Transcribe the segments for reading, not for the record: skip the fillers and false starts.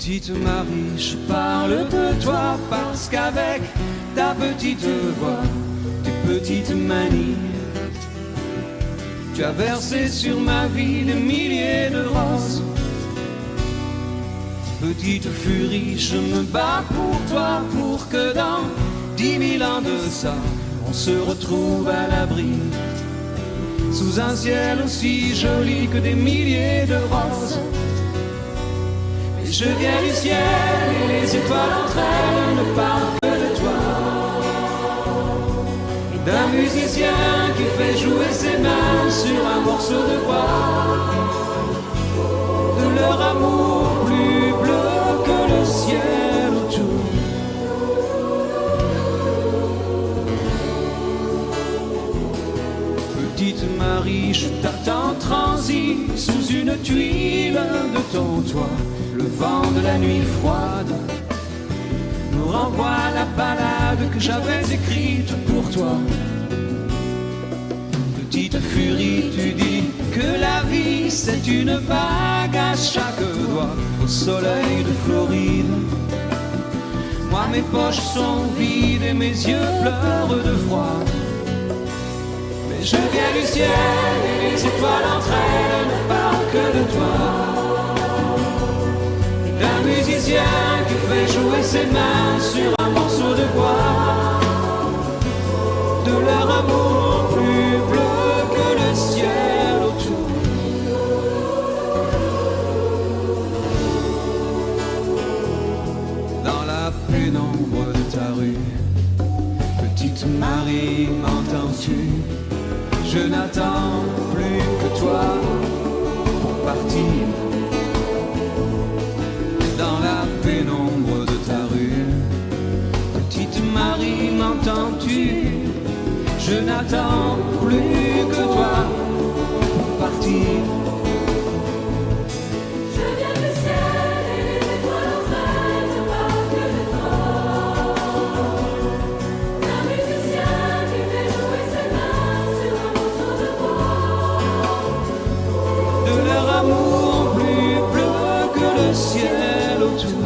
Petite Marie, je parle de toi parce qu'avec ta petite voix, tes petites manies, tu as versé sur ma vie des milliers de roses. Petite furie, je me bats pour toi, pour que dans 10 000 ans de ça, on se retrouve à l'abri, sous un ciel aussi joli que des milliers de roses. Et je viens du ciel et les étoiles entre elles ne parlent que de toi, d'un musicien qui fait jouer ses mains sur un morceau de bois, de leur amour plus bleu que le ciel autour. Petite Marie, je t'attends transi sous une tuile de ton toit. Le vent de la nuit froide nous renvoie la ballade que j'avais écrite pour toi. Petite furie, tu dis que la vie c'est une bague à chaque doigt au soleil de Floride. Moi mes poches sont vides et mes yeux pleurent de froid. Mais je viens du ciel et les étoiles entre elles ne parlent que de toi, d'un musicien qui fait jouer ses mains sur un morceau de bois, de leur amour plus bleu que le ciel autour. Dans la pénombre de ta rue, petite Marie, m'entends-tu? Je n'attends plus que toi pour partir. Dans la pénombre de ta rue, petite Marie, m'entends-tu? Je n'attends plus que toi pour partir. Je viens du ciel et les étoiles entre elles ne parlent que de toi, d'un musicien qui fait jouer ses mains sur un morceau de bois, De leur amour plus bleu que le ciel autour.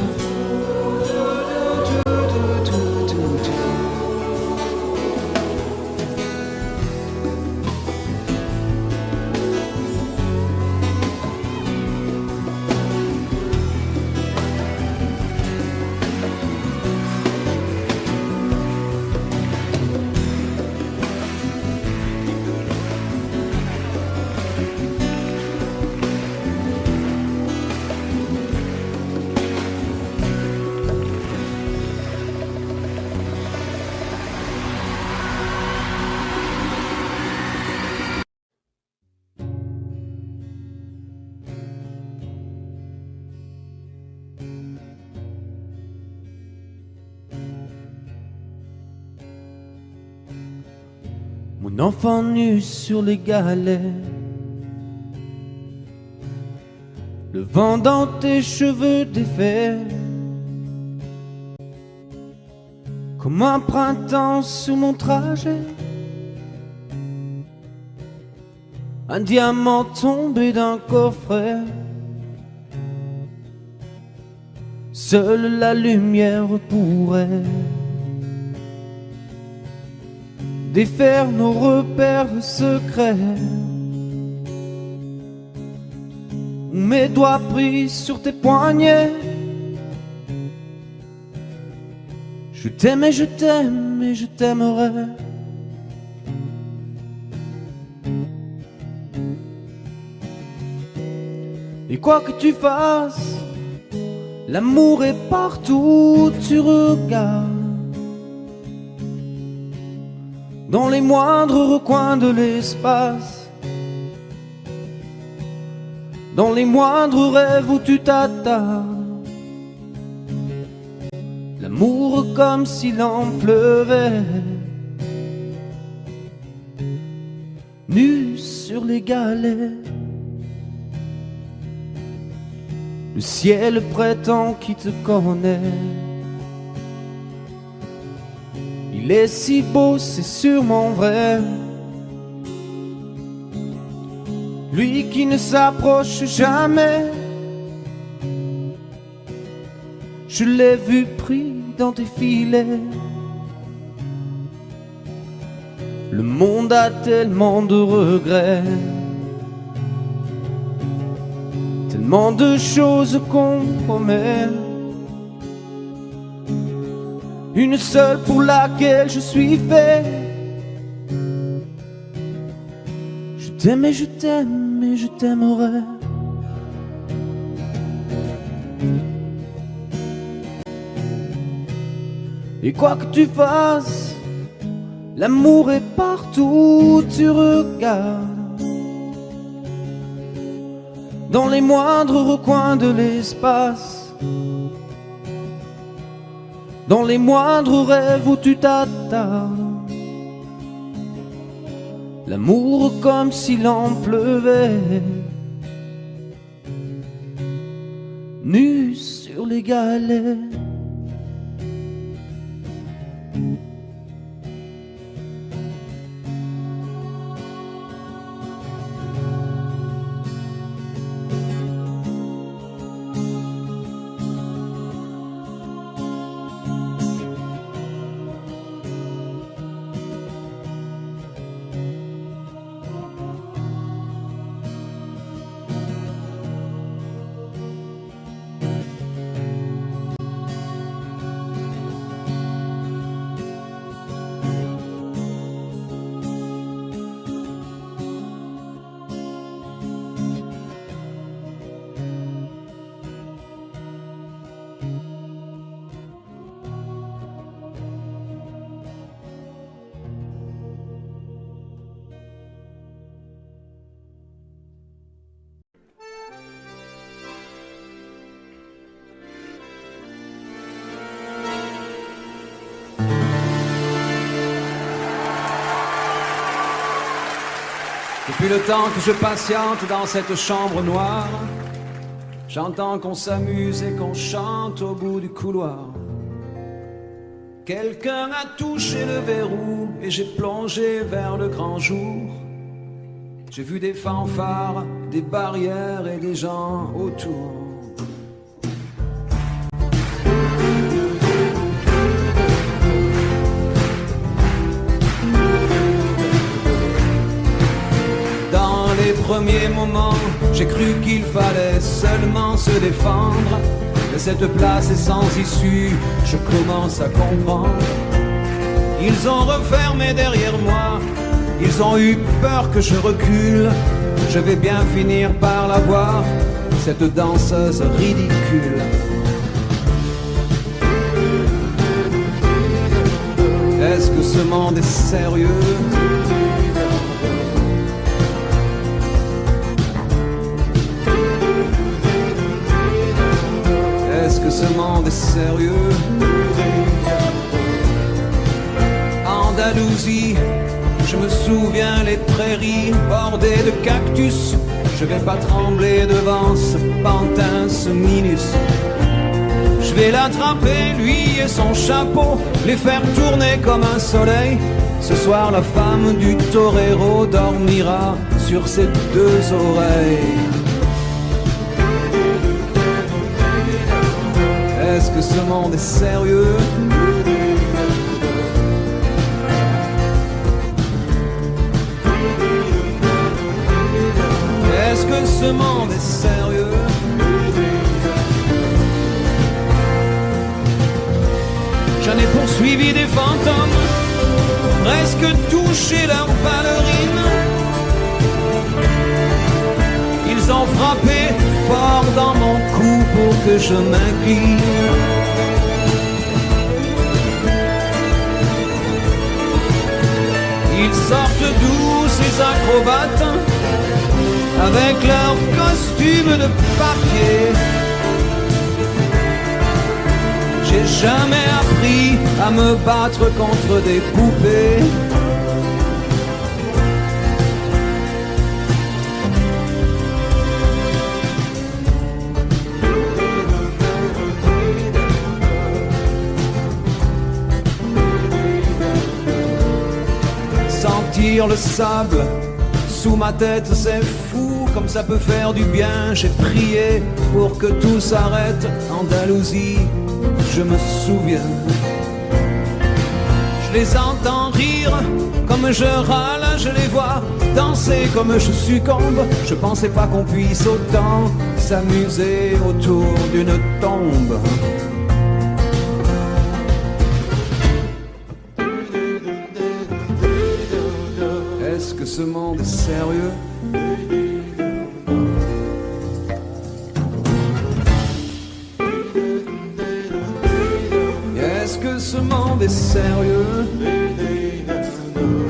Mon enfant nu sur les galets, le vent dans tes cheveux défaits, comme un printemps sur mon trajet, un diamant tombé d'un coffret. Seule la lumière pourrait défaire nos repères secrets, où mes doigts pris sur tes poignets. Je t'aime et je t'aime et je t'aimerai. Et quoi que tu fasses, l'amour est partout où tu regardes, dans les moindres recoins de l'espace, dans les moindres rêves où tu t'attardes. L'amour comme s'il en pleuvait, nu sur les galets. Le ciel prétend qu'il te connaît. Il est si beau, c'est sûrement vrai. Lui qui ne s'approche jamais, je l'ai vu pris dans tes filets. Le monde a tellement de regrets, tellement de choses qu'on promet. Une seule pour laquelle je suis fait. Je t'aime et je t'aime et je t'aimerai. Et quoi que tu fasses, l'amour est partout où tu regardes. Dans les moindres recoins de l'espace, dans les moindres rêves où tu t'attardes. L'amour comme s'il en pleuvait, nu sur les galets. Depuis le temps que je patiente dans cette chambre noire, j'entends qu'on s'amuse et qu'on chante au bout du couloir. Quelqu'un a touché le verrou et j'ai plongé vers le grand jour. J'ai vu des fanfares, des barrières et des gens autour. Les premiers moments, j'ai cru qu'il fallait seulement se défendre. Mais cette place est sans issue, je commence à comprendre. Ils ont refermé derrière moi, ils ont eu peur que je recule. Je vais bien finir par la voir, cette danseuse ridicule. Est-ce que ce monde est sérieux ? Est-ce que ce monde est sérieux? Andalousie, je me souviens les prairies bordées de cactus. Je vais pas trembler devant ce pantin, ce minus. Je vais l'attraper, lui et son chapeau, les faire tourner comme un soleil. Ce soir la femme du torero dormira sur ses deux oreilles. Est-ce que ce monde est sérieux? Est-ce que ce monde est sérieux? J'en ai poursuivi des fantômes, presque touché leurs ballerines. Ils ont frappé fort dans mon cou pour que je m'incline. Ils sortent d'où ces acrobates avec leurs costumes de papier? J'ai jamais appris à me battre contre des poupées. Sentir le sable sous ma tête, c'est fou, comme ça peut faire du bien. J'ai prié pour que tout s'arrête. Andalousie, je me souviens. Je les entends rire comme je râle, je les vois danser comme je succombe. Je pensais pas qu'on puisse autant s'amuser autour d'une tombe. Est-ce que ce monde est sérieux? Est-ce que ce monde est sérieux?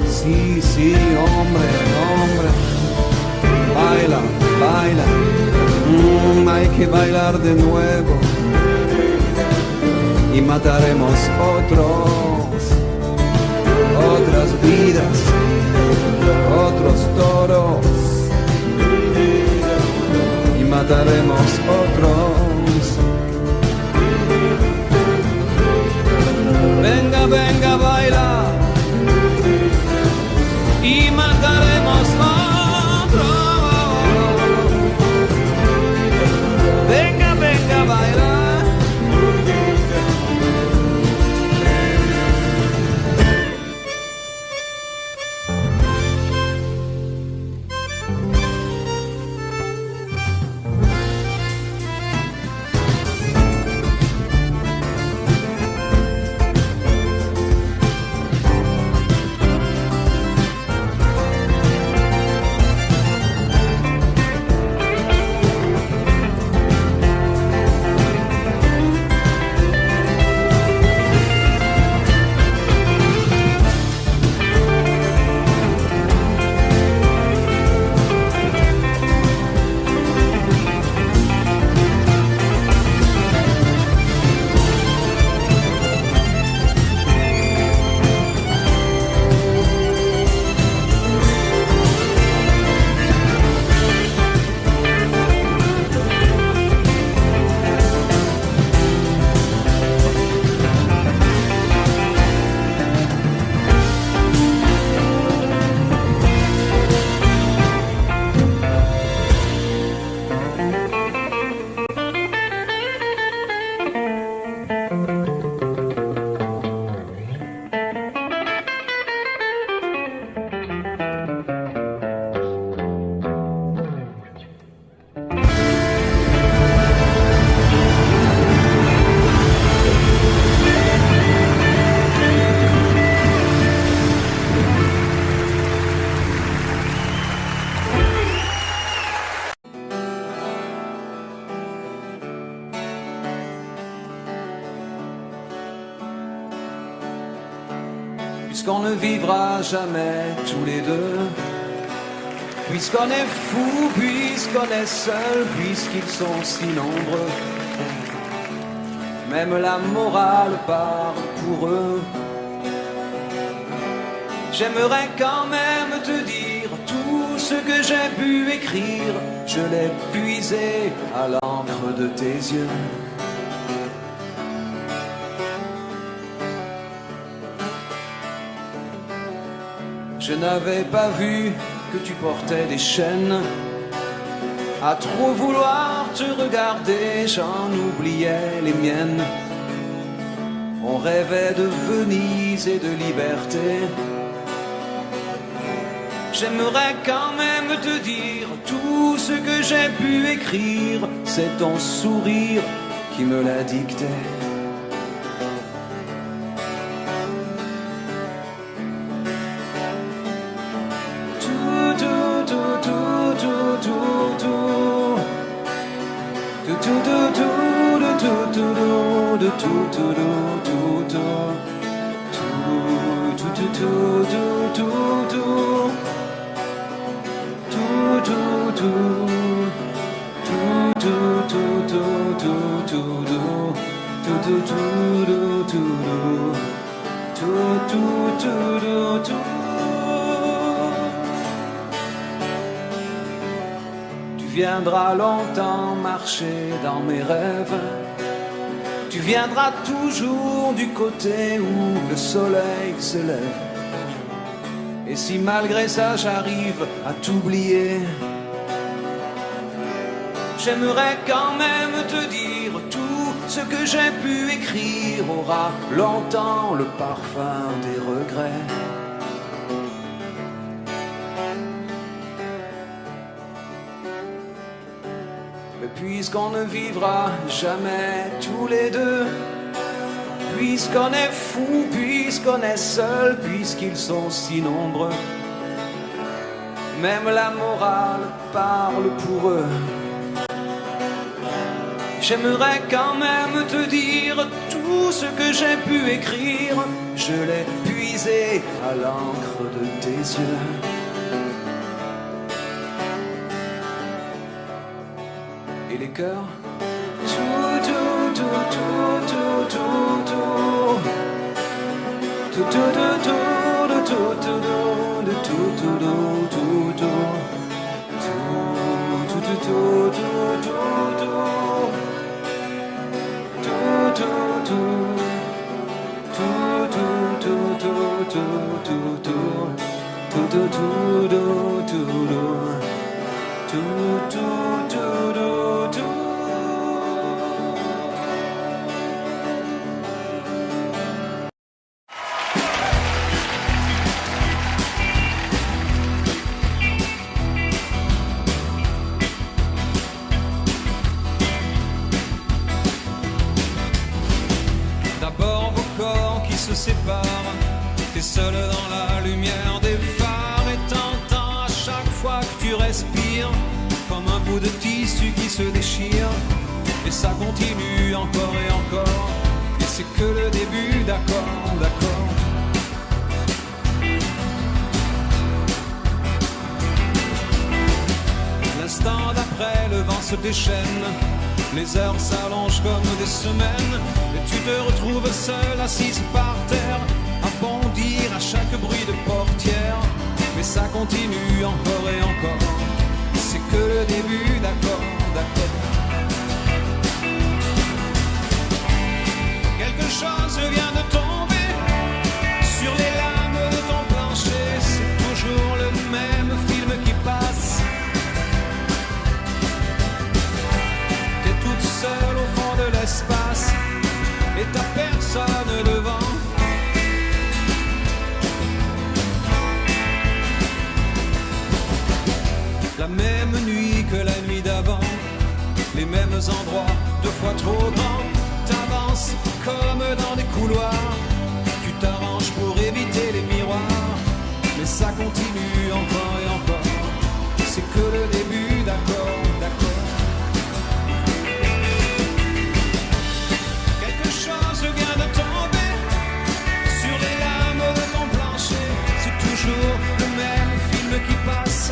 Si, si, hombre, hombre. Baila, baila. Hay que bailar de nuevo. Y mataremos otras vidas, otros toros. Y mataremos otros. Venga, venga, baila. Y mataremos otro. Venga, venga, baila. Puisqu'on ne vivra jamais tous les deux, puisqu'on est fou, puisqu'on est seul, puisqu'ils sont si nombreux, même la morale part pour eux. J'aimerais quand même te dire tout ce que j'ai pu écrire, je l'ai puisé à l'encre de tes yeux. Je n'avais pas vu que tu portais des chaînes. À trop vouloir te regarder, j'en oubliais les miennes. On rêvait de Venise et de liberté. J'aimerais quand même te dire tout ce que j'ai pu écrire. C'est ton sourire qui me l'a dicté. Tu viendras longtemps marcher dans mes rêves. Tu viendras toujours du côté où le soleil se lève. Et si malgré ça j'arrive à t'oublier, j'aimerais quand même te dire tout ce que j'ai pu écrire aura longtemps le parfum des regrets. Mais puisqu'on ne vivra jamais tous les deux, puisqu'on est fou, puisqu'on est seul, puisqu'ils sont si nombreux, même la morale parle pour eux. J'aimerais quand même te dire tout ce que j'ai pu écrire, je l'ai puisé à l'encre de tes yeux. Et les cœurs, tout, tout, tout, tout, tout, tout, tout, tout, tout, tout, tout, tout, D'abord vos corps qui se séparent, t'es seul dans la lumière des phares et t'entends à chaque fois que tu respires comme un bout de tissu qui se déchire. Et ça continue encore et encore, et c'est que le début, d'accord, d'accord. L'instant d'après, le vent se déchaîne, les heures s'allongent comme des semaines, et tu te retrouves seule assise par terre, à bondir à chaque bruit de portière. Mais ça continue encore et encore, c'est que le début, d'accord, d'accord. Quelque chose vient de tomber sur les lames de ton plancher, c'est toujours le même film qui passe. T'es toute seule au fond de l'espace et t'as personne devant. La même nuit que la nuit d'avant, les mêmes endroits, 2 fois trop grands. T'avances comme dans des couloirs, tu t'arranges pour éviter les miroirs, mais ça continue encore et encore, c'est que le début, d'accord, d'accord. Quelque chose vient de tomber sur les lames de ton plancher, c'est toujours le même film qui passe.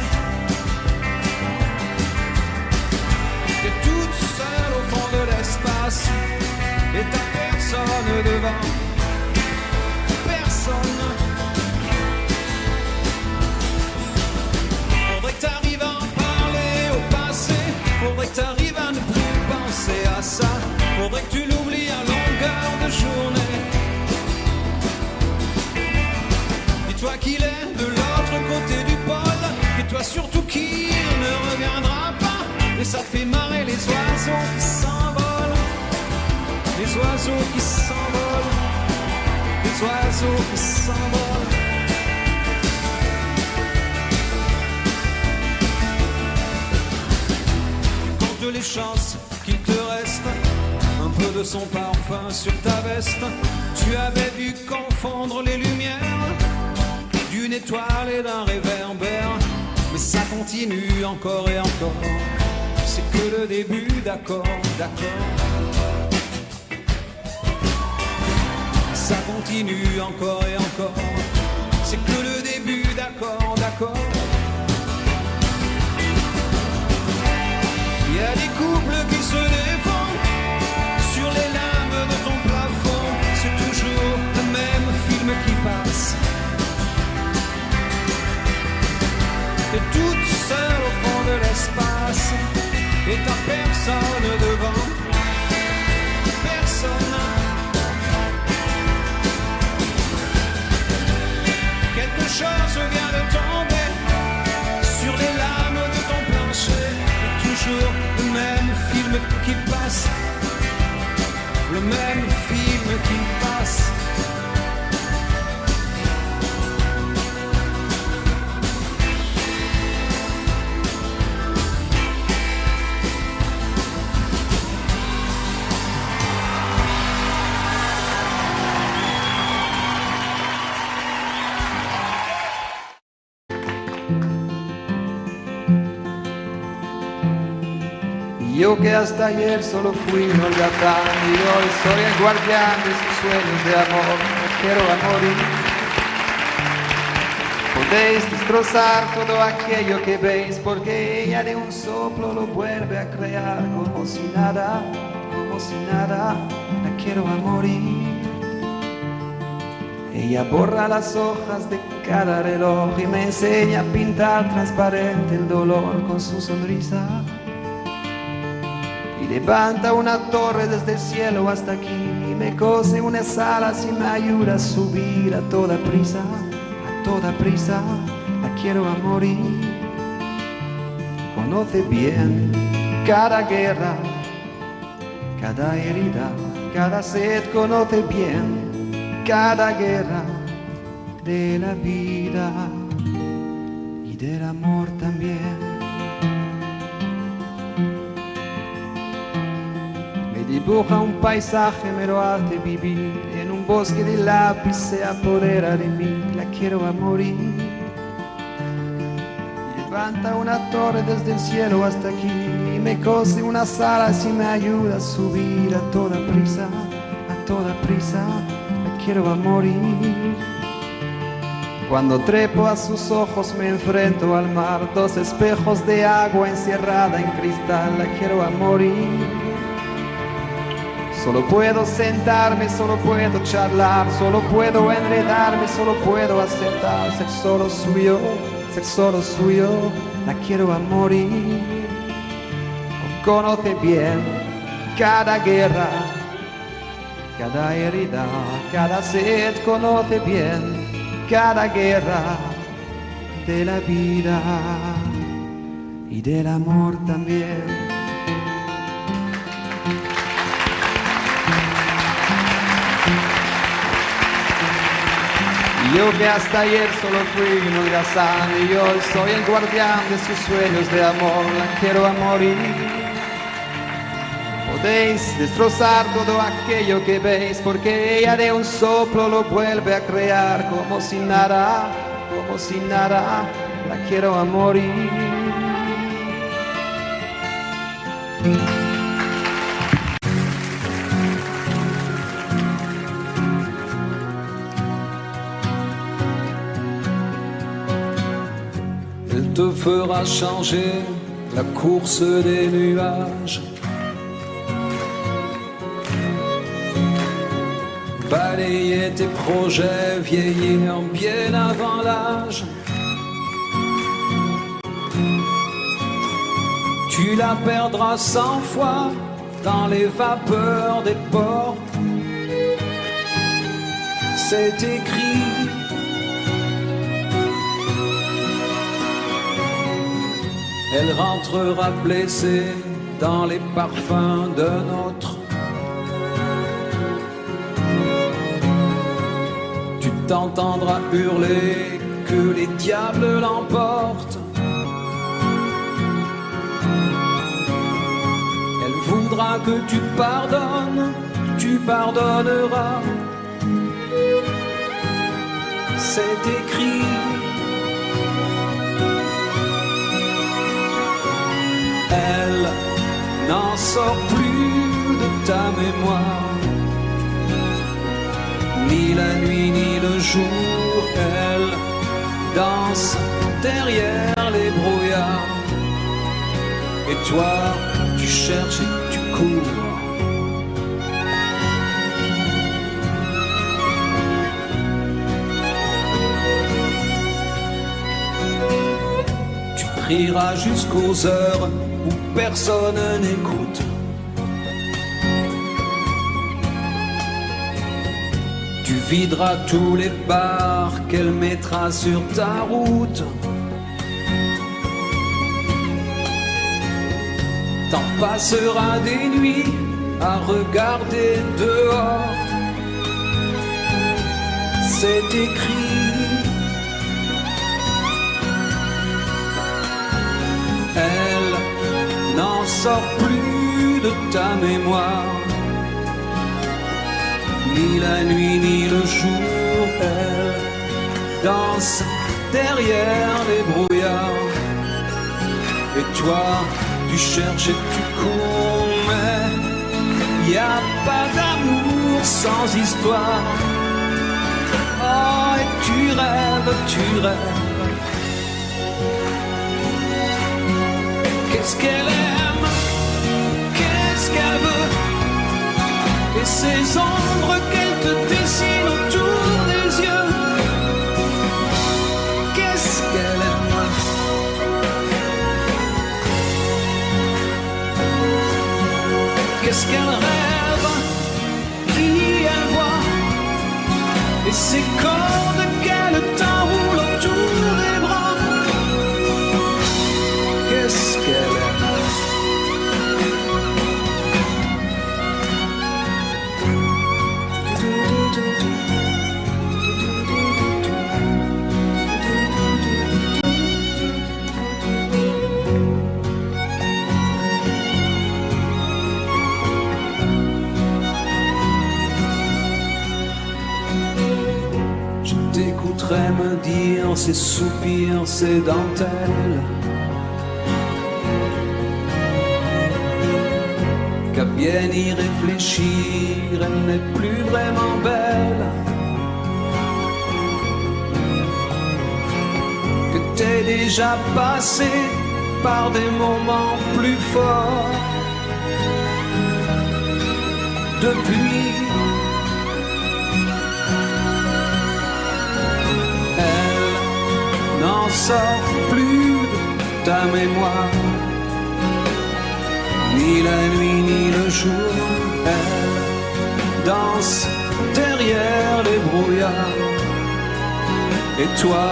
T'es toute seule au fond de l'espace et t'as personne devant, personne. Faudrait que t'arrives à en parler au passé, faudrait que t'arrives à ne plus penser à ça, faudrait que tu l'oublies à longueur de journée. Dis-toi qu'il est de l'autre côté du pôle, et toi surtout qu'il ne reviendra pas, et ça te fait marrer les oiseaux qui s'envolent. Les oiseaux qui s'envolent, les oiseaux qui s'envolent. Compte les chances qu'il te reste un peu de son parfum sur ta veste. Tu avais vu confondre les lumières d'une étoile et d'un réverbère, mais ça continue encore et encore, c'est que le début, d'accord, d'accord. Ça continue encore et encore, c'est que le début, d'accord, d'accord. Il y a des couples qui se défendent sur les lames de ton plafond, c'est toujours le même film qui passe. T'es toute seule au fond de l'espace et t'as personne devant, personne. Quelque chose vient de tomber sur les lames de ton plancher, et toujours le même film qui passe. le même film qui passe. Yo que hasta ayer solo fui un holgazán y hoy soy el guardián de sus sueños de amor, me quiero a morir. Podéis destrozar todo aquello que veis, porque ella de un soplo lo vuelve a crear como si nada, la quiero a morir. Ella borra las hojas de cada reloj y me enseña a pintar transparente el dolor con su sonrisa. Y levanta una torre desde el cielo hasta aquí y me cose unas alas y me ayuda a subir a toda prisa, la quiero a morir. Conoce bien cada guerra, cada herida, cada sed, conoce bien cada guerra de la vida y del amor también. Dibuja un paisaje, me lo hace vivir. En un bosque de lápiz se apodera de mí, la quiero a morir. Y levanta una torre desde el cielo hasta aquí y me cose unas alas y me ayuda a subir a toda prisa, la quiero a morir. Cuando trepo a sus ojos me enfrento al mar, dos espejos de agua encerrada en cristal, la quiero a morir. Solo puedo sentarme, solo puedo charlar, solo puedo enredarme, solo puedo aceptar ser solo suyo, la quiero a morir. Conoce bien cada guerra, cada herida, cada sed, conoce bien cada guerra de la vida y del amor también. Yo que hasta ayer solo fui un holgazán y hoy soy el guardián de sus sueños de amor, la quiero a morir. Podéis destrozar todo aquello que veis, porque ella de un soplo lo vuelve a crear como si nada, la quiero a morir. Te fera changer la course des nuages, balayer tes projets, vieillir bien avant l'âge. Tu la perdras 100 fois dans les vapeurs des ports. C'est écrit. Elle rentrera blessée dans les parfums d'un autre. Tu t'entendras hurler que les diables l'emportent. Elle voudra que tu pardonnes, tu pardonneras. C'est écrit. Elle n'en sort plus de ta mémoire, ni la nuit ni le jour. Elle danse derrière les brouillards, et toi tu cherches et tu cours. Tu prieras jusqu'aux heures où personne n'écoute. Tu videras tous les bars qu'elle mettra sur ta route. T'en passeras des nuits à regarder dehors. C'est écrit. Elle n'en sort plus de ta mémoire, ni la nuit ni le jour. Elle danse derrière les brouillards, et toi tu cherches et tu cours, mais y a pas d'amour sans histoire. Oh, et tu rêves, tu rêves. Qu'est-ce qu'elle aime, qu'est-ce qu'elle veut, et ces ombres qu'elle te dessine autour des yeux. Qu'est-ce qu'elle aime, qu'est-ce qu'elle rêve, qui elle voit, et ces cordes qu'elle t'enroule autour des bras. Qu'est-ce qu'elle aime. Je t'écouterai me dire ces soupirs, ces dentelles, qu'à bien y réfléchir, elle n'est plus vraiment belle, que t'es déjà passé par des moments plus forts. Depuis, elle n'en sort plus de ta mémoire, ni la nuit ni le jour. Elle danse derrière les brouillards, et toi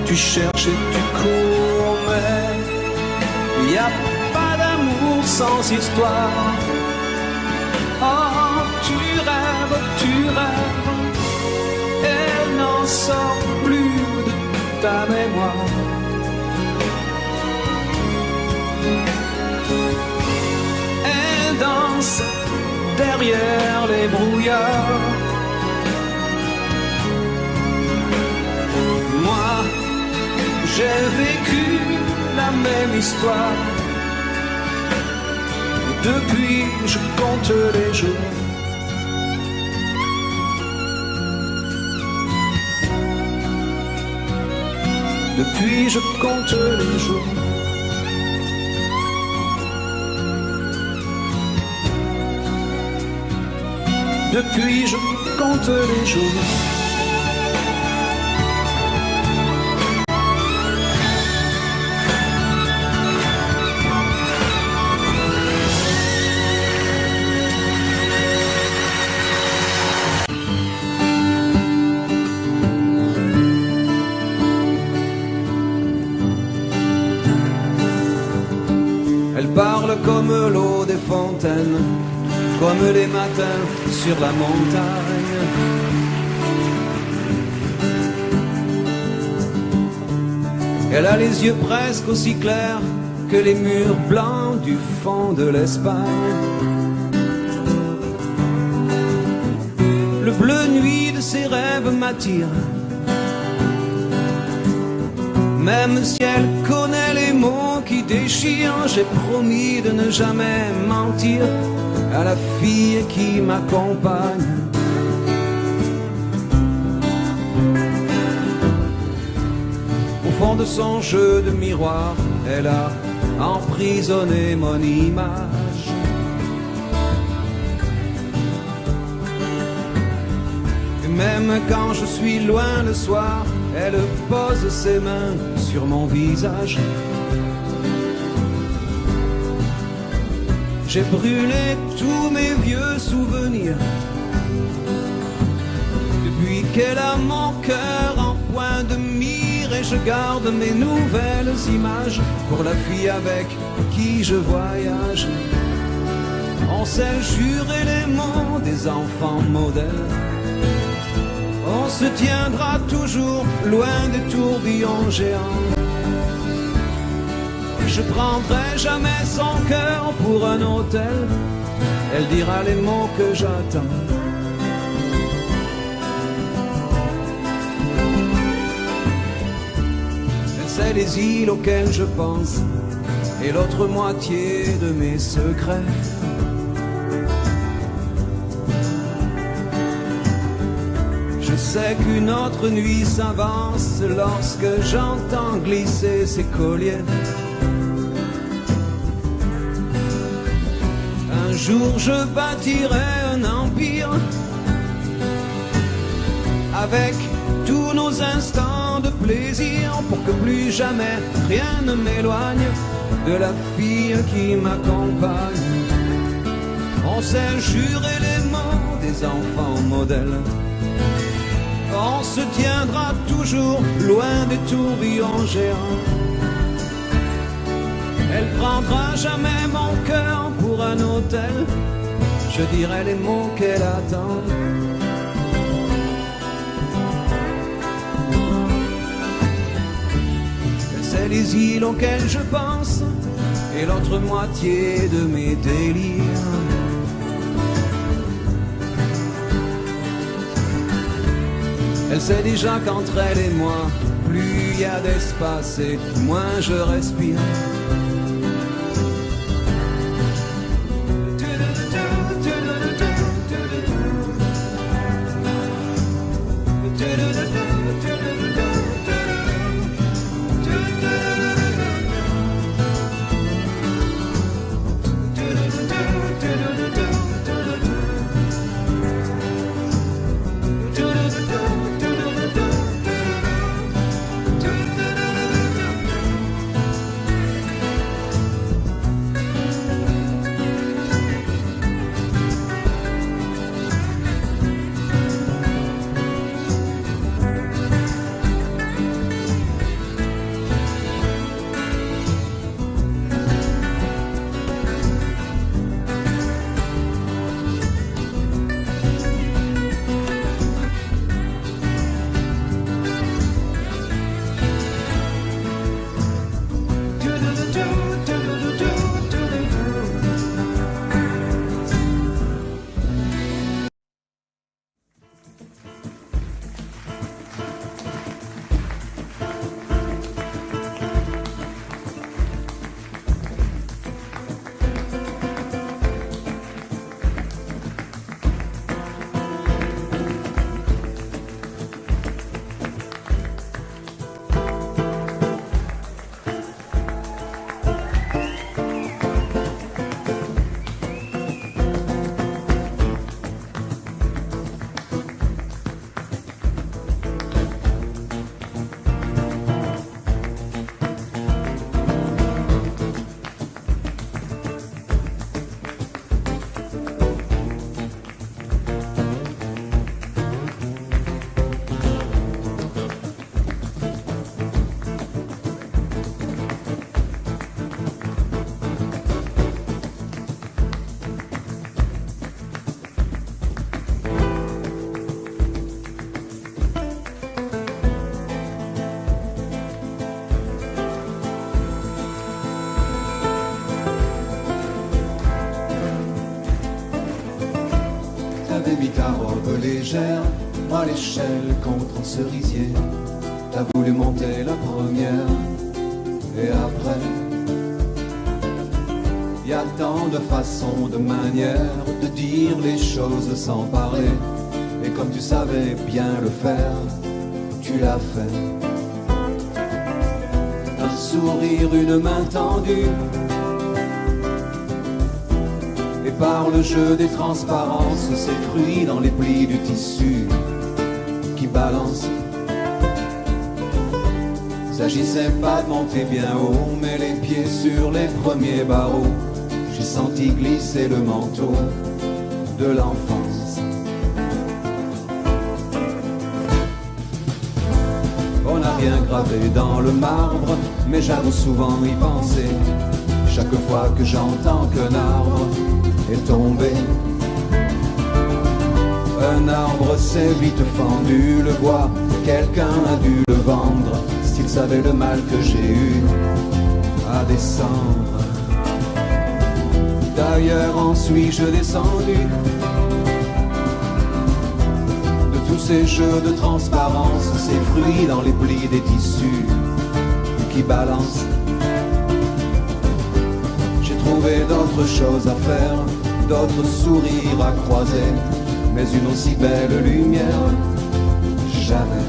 tu cherches et tu cours, mais y a pas d'amour sans histoire. Oh, tu rêves, elle n'en sort plus de ta mémoire. Danse derrière les brouillards. Moi, j'ai vécu la même histoire. Depuis, je compte les jours. Depuis, je compte les jours. Depuis, je compte les jours. Elle parle comme l'eau des fontaines, comme les matins sur la montagne. Elle a les yeux presque aussi clairs que les murs blancs du fond de l'Espagne. Le bleu nuit de ses rêves m'attire, même si elle connaît les mots qui déchirent. J'ai promis de ne jamais mentir à la fille qui m'accompagne. Au fond de son jeu de miroir, elle a emprisonné mon image. Et même quand je suis loin le soir, elle pose ses mains sur mon visage. J'ai brûlé tous mes vieux souvenirs depuis qu'elle a mon cœur en point de mire, et je garde mes nouvelles images pour la fille avec qui je voyage. On sait jurer les mots des enfants modèles. On se tiendra toujours loin des tourbillons géants. Je prendrai jamais son cœur pour un hôtel. Elle dira les mots que j'attends. Elle sait les îles auxquelles je pense et l'autre moitié de mes secrets. Je sais qu'une autre nuit s'avance lorsque j'entends glisser ses colliers. Un jour je bâtirai un empire avec tous nos instants de plaisir pour que plus jamais rien ne m'éloigne de la fille qui m'accompagne. On sait jurer les mots des enfants modèles. On se tiendra toujours loin des tourbillons géants. Elle prendra jamais mon cœur pour un hôtel. Je dirai les mots qu'elle attend. Elle sait les îles auxquelles je pense et l'autre moitié de mes délires. Elle sait déjà qu'entre elle et moi, plus il y a d'espace et moins je respire. T'avais mis ta robe légère, moi l'échelle contre un cerisier. T'as voulu monter la première, et après, y a tant de façons, de manières de dire les choses sans parler. Et comme tu savais bien le faire, tu l'as fait. Un sourire, une main tendue, et par le jeu des transparences, ces fruits dans les plis du tissu qui balancent. S'agissait pas de monter bien haut, mais les pieds sur les premiers barreaux. J'ai senti glisser le manteau de l'enfance. On n'a rien gravé dans le marbre, mais j'avoue souvent y penser. Chaque fois que j'entends qu'un arbre est tombé. Un arbre s'est vite fendu, le bois, quelqu'un a dû le vendre, s'il savait le mal que j'ai eu à descendre. D'ailleurs en suis-je descendu de tous ces jeux de transparence, ces fruits dans les plis des tissus qui balancent. J'ai trouvé d'autres choses à faire, d'autres sourires à croiser, mais une aussi belle lumière, jamais.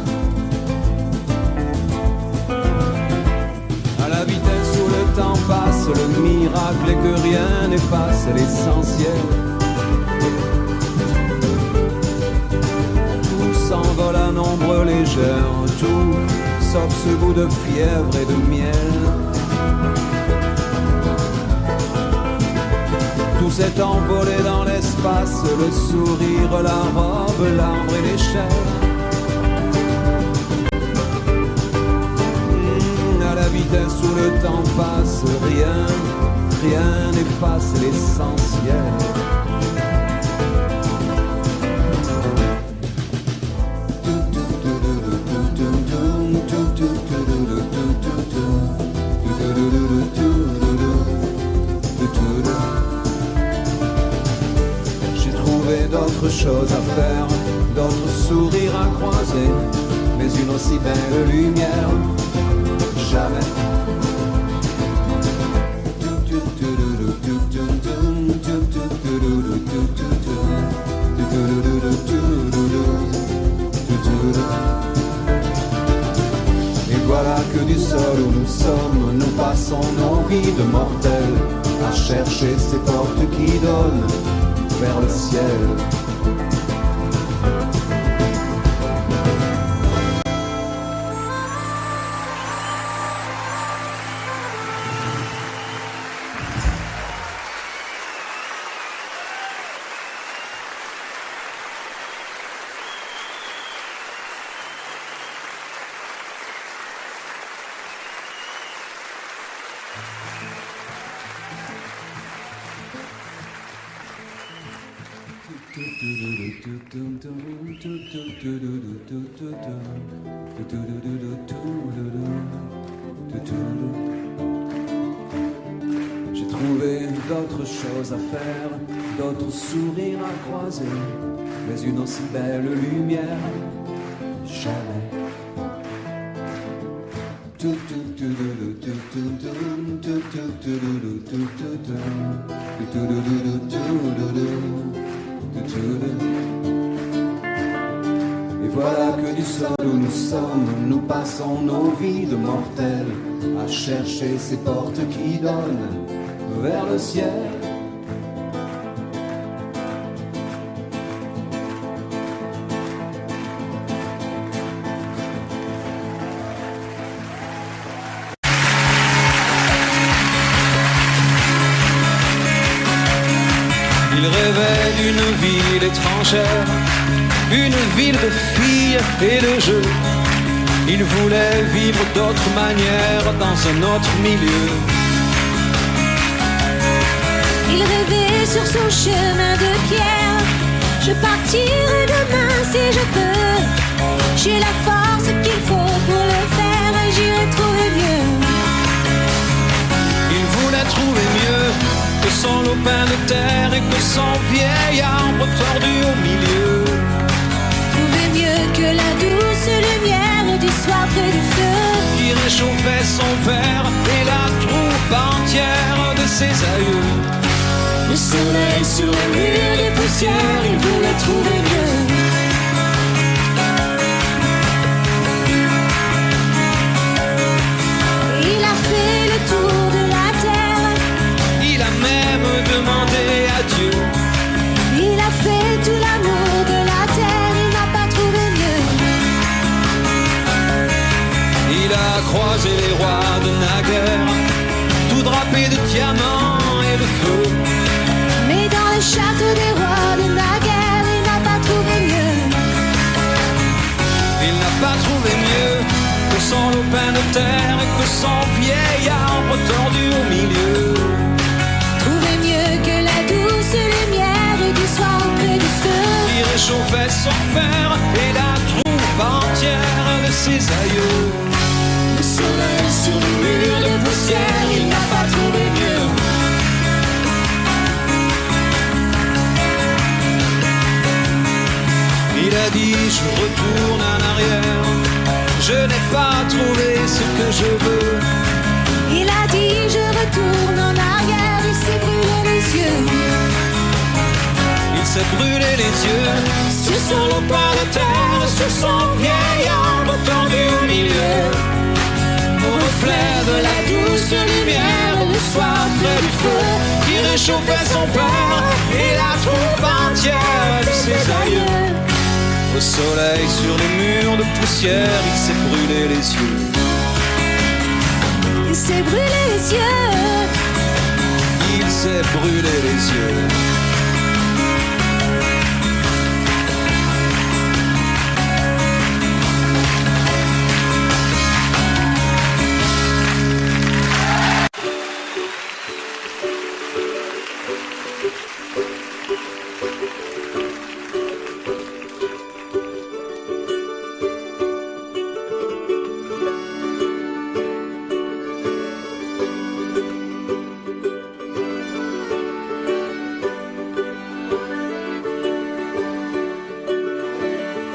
À la vitesse où le temps passe, le miracle est que rien n'efface l'essentiel. Tout s'envole à nombre légère, tout sauf ce goût de fièvre et de miel. Tout s'est envolé dans l'espace, le sourire, la robe, l'arbre et l'échelle. À la vitesse où le temps passe, rien n'efface l'essentiel. D'autres choses à faire, d'autres sourires à croiser, mais une aussi belle lumière, jamais. Et voilà que du sol où nous sommes, nous passons nos vies de mortels à chercher ces portes qui donnent vers le ciel. J'ai trouvé d'autres choses à faire, d'autres sourires à croiser, mais une aussi belle lumière, jamais. Et voilà que du sol où nous sommes, nous passons nos vies de mortels à chercher ces portes qui donnent vers le ciel. Il rêvait d'une ville étrangère, une ville de filles et de jeux. Il voulait vivre d'autres manières dans un autre milieu. Il rêvait sur son chemin de pierre. Je partirai demain si je peux. J'ai la force qu'il faut pour le faire et j'irai trouver mieux. Il voulait trouver mieux que son lopin de terre et que son vieil arbre tordu au milieu. Trouver mieux que la douce lumière du soir près du feu Qui réchauffait son père et la troupe entière de ses aïeux. Le soleil sur le mur des poussières, il voulait trouver mieux. Il a fait le tour de la terre. Il a même demandé à Dieu. Il a fait tout l'amour de la terre, il n'a pas trouvé mieux. Il a croisé les rois de naguère, tout drapés de diamants et de feu. Mais dans le château des rois de naguère, il n'a pas trouvé mieux. Il n'a pas trouvé mieux que son lopin de terre et que son vieil arbre tordu au milieu. Trouver mieux que la douce lumière réchauffait son père et la troupe entière de ses aïeux. Le soleil sur le mur de poussière, il n'a pas trouvé mieux. Il a dit je retourne en arrière, je n'ai pas trouvé ce que je veux. Il a dit je retourne en arrière, il s'est brûlé les yeux. Il s'est brûlé les yeux Sur son lopin de terre, sur son vieil arbre tendu au milieu. au reflet de la douce lumière Le soir près du feu, qui réchauffait son père et la troupe entière de ses aïeux. Au soleil sur les murs de poussière, il s'est brûlé les yeux. il s'est brûlé les yeux. Il s'est brûlé les yeux.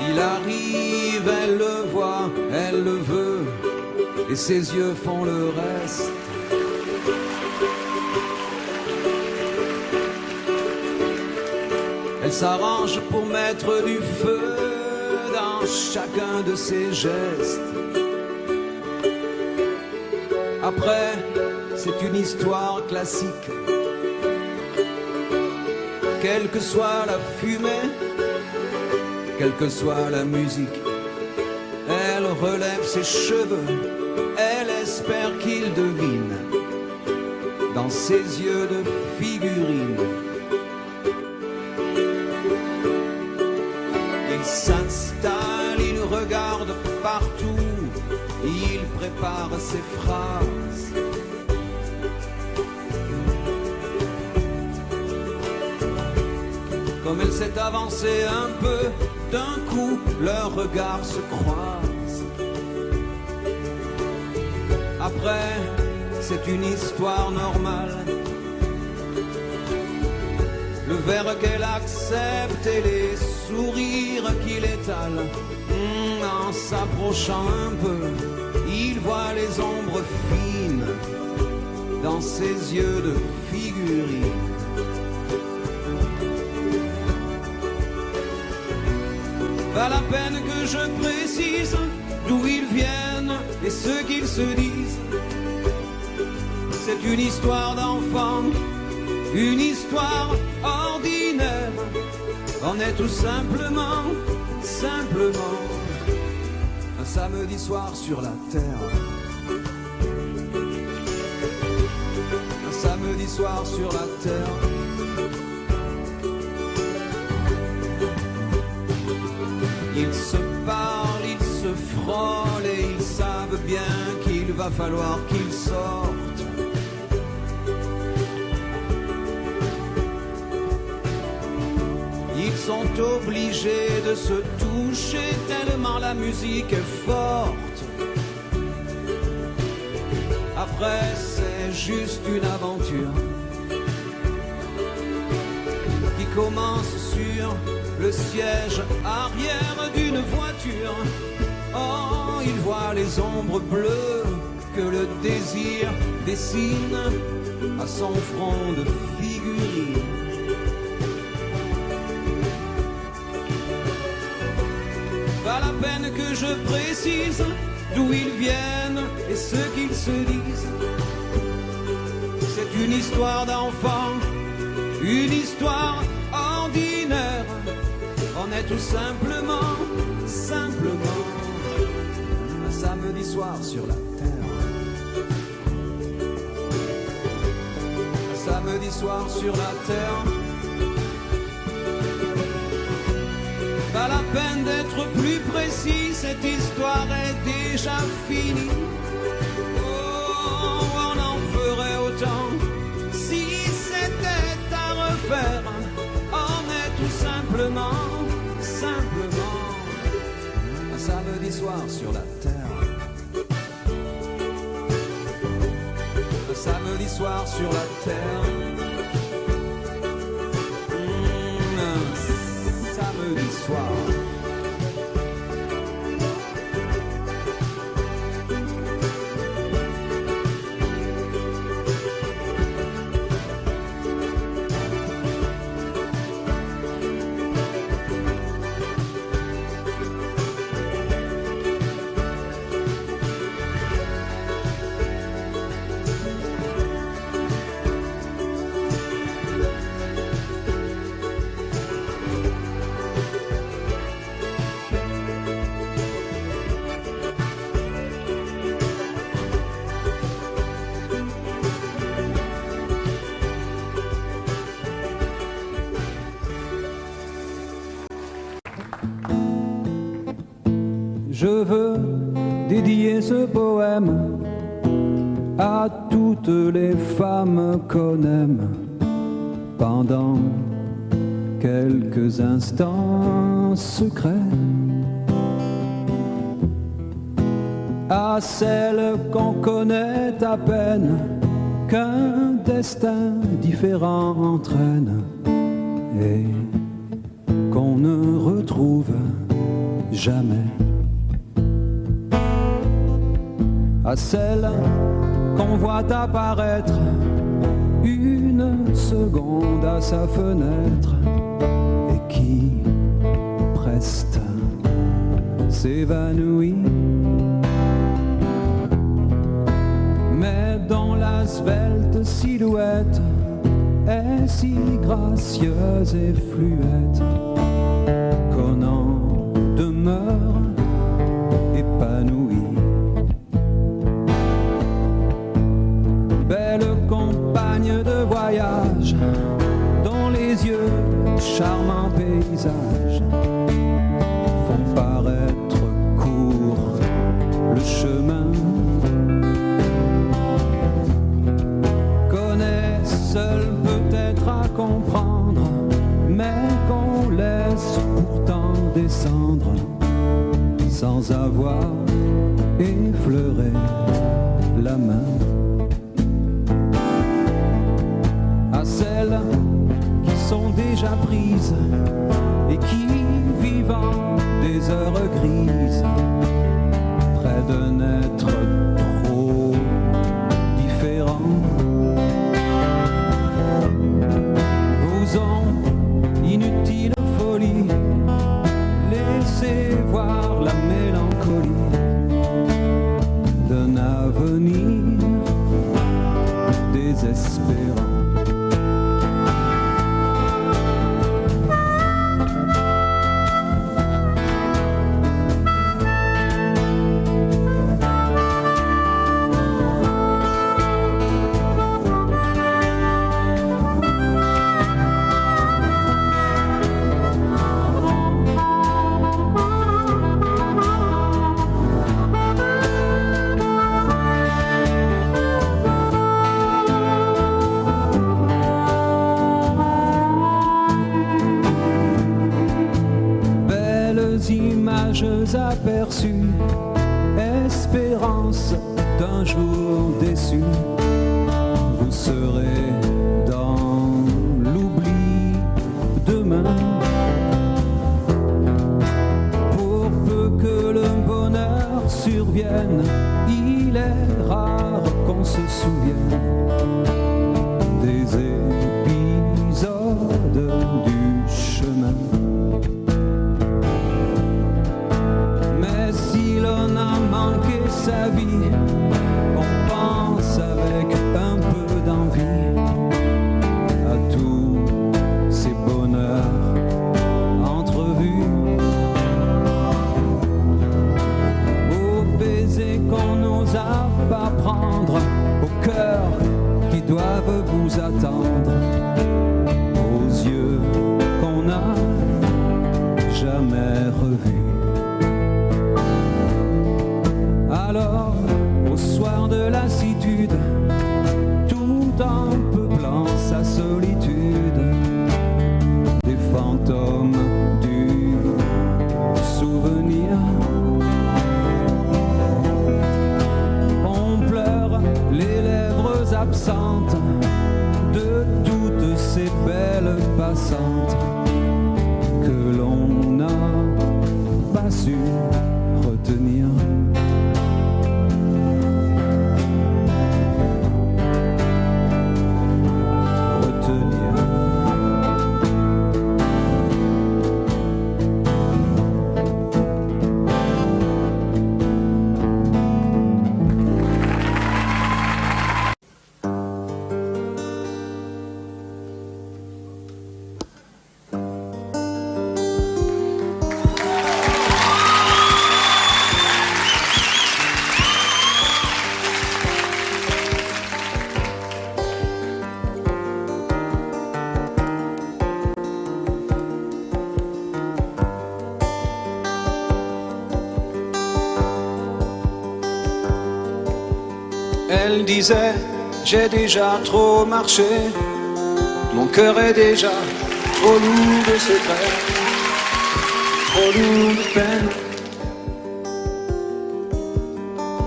Il arrive, elle le voit, elle le veut, et ses yeux font le reste. Elle s'arrange pour mettre du feu dans chacun de ses gestes. Après, c'est une histoire classique. Quelle que soit la fumée, quelle que soit la musique, elle relève ses cheveux, elle espère qu'il devine dans ses yeux de figurine. Il s'installe, il regarde partout, il prépare ses phrases. Comme elle s'est avancée un peu, d'un coup, leurs regards se croisent. Après, c'est une histoire normale. Le verre qu'elle accepte et les sourires qu'il étale. En s'approchant un peu, il voit les ombres fines dans ses yeux de figurine. Pas la peine que je précise d'où ils viennent et ce qu'ils se disent. C'est une histoire d'enfant, une histoire ordinaire. On est tout simplement, un samedi soir sur la terre. Un samedi soir sur la terre. Ils se parlent, ils se frôlent et ils savent bien qu'il va falloir qu'ils sortent. Ils sont obligés de se toucher tellement la musique est forte. Après, c'est juste une aventure qui commence sur le siège arrière d'une voiture. Oh, il voit les ombres bleues que le désir dessine à son front de figurine. Pas la peine que je précise d'où ils viennent et ce qu'ils se disent. C'est une histoire d'enfant, une histoire ordinaire. On est tout simplement, un samedi soir sur la terre. Un samedi soir sur la terre. Pas la peine d'être plus précis, cette histoire est déjà finie. Oh, on en ferait autant si c'était à refaire. On est tout simplement, sur la terre. Un samedi soir sur la terre. Un samedi soir. Je veux dédier ce poème à toutes les femmes qu'on aime pendant quelques instants secrets, à celles qu'on connaît à peine, qu'un destin différent entraîne et qu'on ne retrouve jamais. À celle qu'on voit apparaître une seconde à sa fenêtre et qui preste s'évanouit, mais dont la svelte silhouette est si gracieuse et fluette qu'on en demeure épanoui. Belle compagne de voyage, dont les yeux, charmants paysages, font paraître court le chemin. Connaît seul peut-être à comprendre, mais qu'on laisse pourtant descendre sans avoir effleuré la main. Celles qui sont déjà prises et qui, vivant des heures grises, près d'un être trop différent, vous ont inutile folie laissez voir la mélancolie d'un avenir désespérant. Aperçus, espérance d'un jour déçu, vous serez dans l'oubli demain. Pour peu que le bonheur survienne, il est rare qu'on se souvienne des épisodes du chemin. On a manqué sa vie, on pense avec un peu d'envie à tous ces bonheurs entrevus, aux baisers qu'on n'osa pas prendre, aux cœurs qui doivent vous attendre, aux yeux qu'on n'a jamais revus. Alors, au soir de lassitude, tout en peuplant sa solitude, des fantômes du souvenir absente de toutes ces belles passantes que l'on n'a pas su retenir. Elle disait, j'ai déjà trop marché, mon cœur est déjà trop lourd de secrets, trop lourd de peine.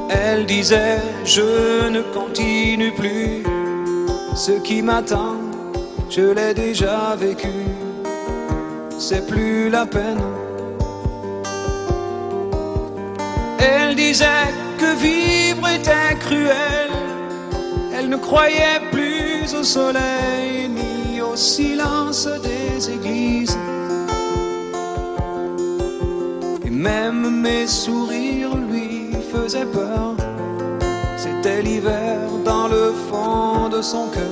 Elle disait, je ne continue plus, ce qui m'attend, je l'ai déjà vécu, c'est plus la peine. Elle disait que vivre était cruel, elle ne croyait plus au soleil ni au silence des églises. Et même mes sourires lui faisaient peur, c'était l'hiver dans le fond de son cœur.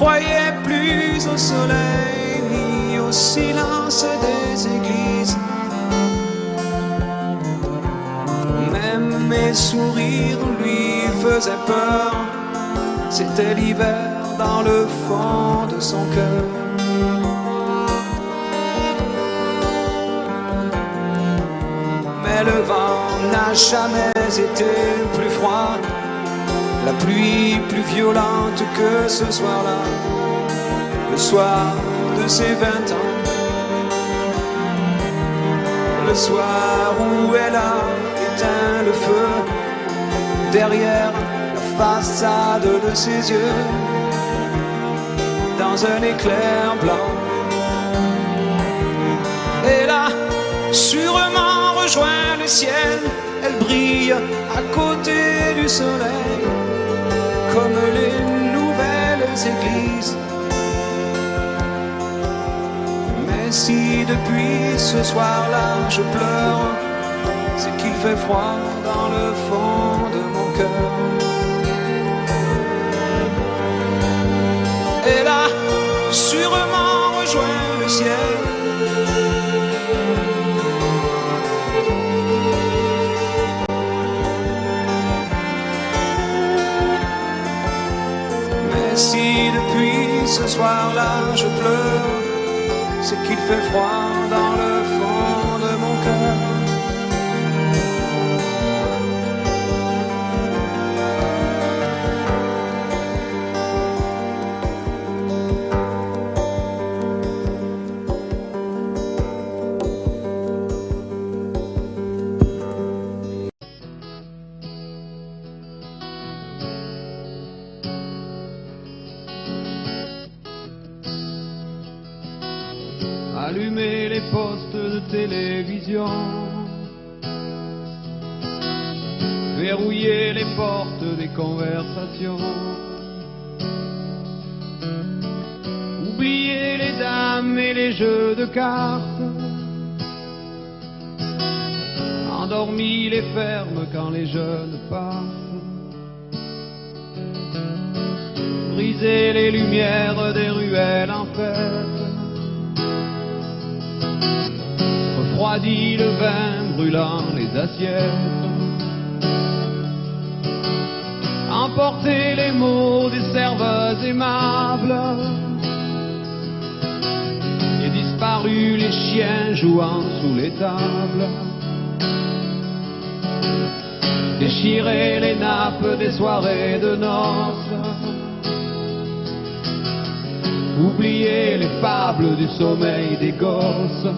Croyait plus au soleil ni au silence des églises. Même mes sourires lui faisaient peur, c'était l'hiver dans le fond de son cœur. Mais le vent n'a jamais été plus froid, la pluie plus violente que ce soir-là, le soir de ses 20 ans, le soir où elle a éteint le feu derrière la façade de ses yeux, dans un éclair blanc. Elle a sûrement rejoint le ciel, elle brille à côté du soleil, comme les nouvelles églises. Mais si depuis ce soir-là je pleure, c'est qu'il fait froid dans le fond de mon cœur. Elle a sûrement rejoint le ciel, si depuis ce soir-là je pleure, c'est qu'il fait froid dans le fond de mon cœur. Allumer les postes de télévision, verrouiller les portes des conversations, oublier les dames et les jeux de cartes, endormi les fermes quand les jeunes partent, briser les lumières des ruelles en fête, refroidit le vin brûlant les assiettes. Emporter les mots des serveuses aimables et disparu les chiens jouant sous les tables. Déchirer les nappes des soirées de noces, oublier les fables du sommeil des gosses,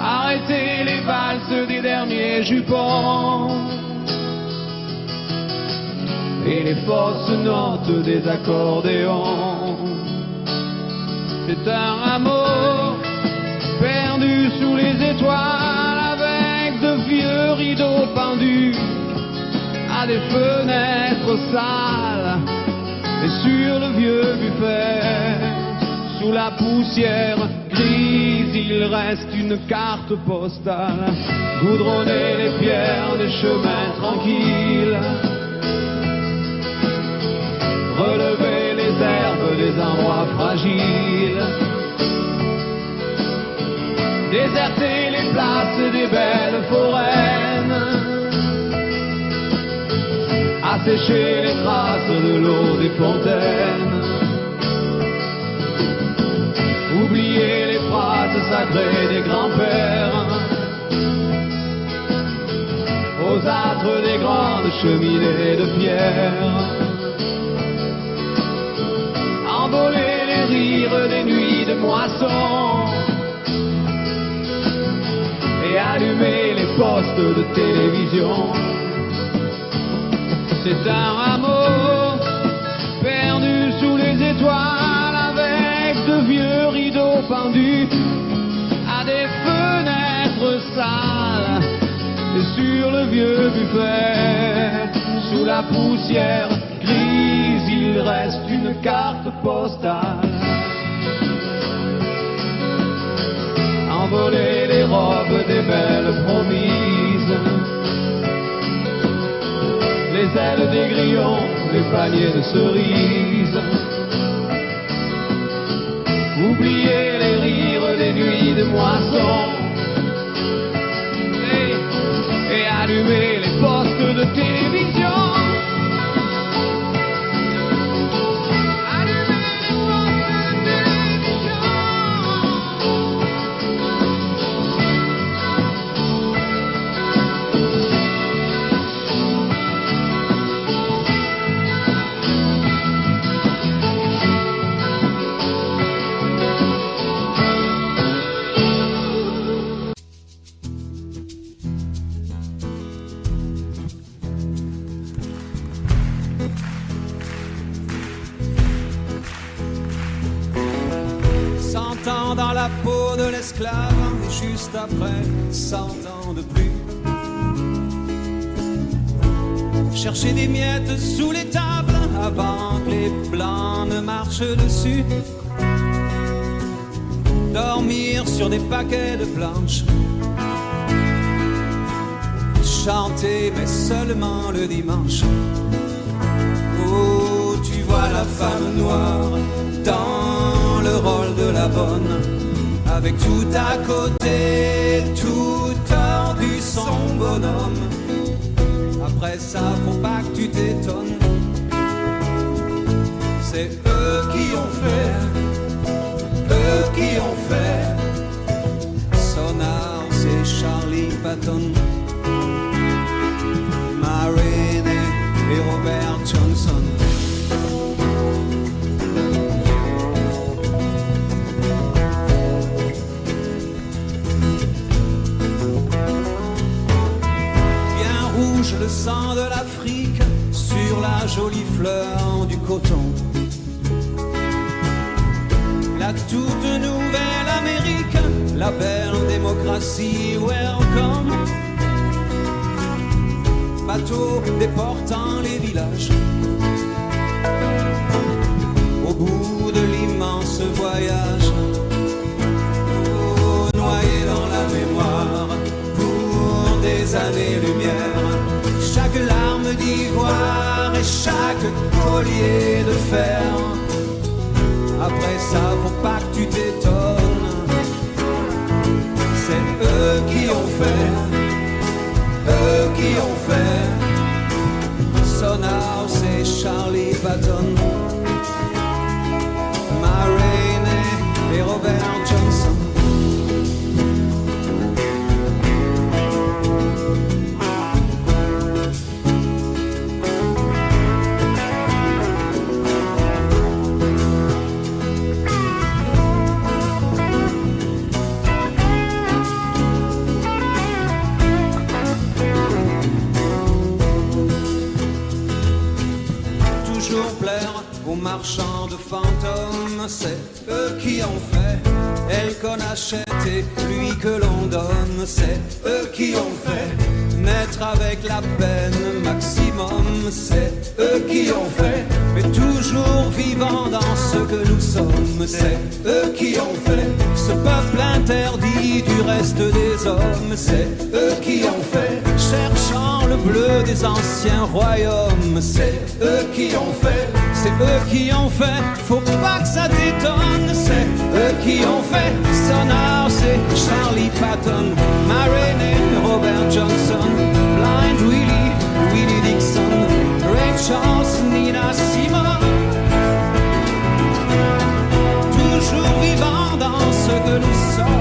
arrêter les valses des derniers jupons et les fausses notes des accordéons. C'est un amour perdu sous les étoiles, avec de vieux rideaux pendus à des fenêtres sales. Et sur le vieux buffet, sous la poussière grise, il reste une carte postale, goudronner les pierres des chemins tranquilles, relever les herbes des endroits fragiles, déserter les places des belles foraines, assécher les traces de l'eau des fontaines, oublier les phrases sacrées des grands-pères, aux âtres des grandes cheminées de pierre, envoler les rires des nuits de moisson et allumer les postes de télévision. C'est un amour perdu sous les étoiles, avec de vieux rideaux pendus à des fenêtres sales. Et sur le vieux buffet, sous la poussière grise, il reste une carte postale. Envoler les robes des belles promises, les ailes des grillons, les paniers de cerises, oublier les rires des nuits de moisson et allumer les postes de télévision. Dans la peau de l'esclave, et juste après 100 ans de plus, chercher des miettes sous les tables avant que les blancs ne marchent dessus, dormir sur des paquets de planches, chanter mais seulement le dimanche. Oh, tu vois la femme noire dans le rôle de la bonne, avec tout à côté, tout tordu son bonhomme. Après ça, faut pas que tu t'étonnes, c'est eux qui ont fait Sonar, c'est Charlie Patton, Marine et Robert Johnson. Le sang de l'Afrique sur la jolie fleur du coton, la toute nouvelle Amérique, la belle démocratie, welcome. Bateau déportant les villages, au bout de l'immense voyage, oh, noyé dans la mémoire pour des années-lumière. Chaque larme d'ivoire et chaque collier de fer. Après ça, faut pas que tu t'étonnes, marchands de fantômes, c'est eux qui ont fait elle qu'on achète et lui que l'on donne, c'est eux qui ont fait naître avec la peine maximum, c'est eux qui ont fait, mais toujours vivant dans ce que nous sommes, c'est eux qui ont fait ce peuple interdit du reste des hommes, c'est eux qui ont fait, cherchant le bleu des anciens royaumes, c'est eux qui ont fait, c'est eux qui ont fait, faut pas que ça t'étonne, c'est eux qui ont fait, Sonar, c'est Charlie Patton, Maroney, Robert Johnson, Blind Willie, Willie Dixon, Ray Charles, Nina Simone, toujours vivant dans ce que nous sommes.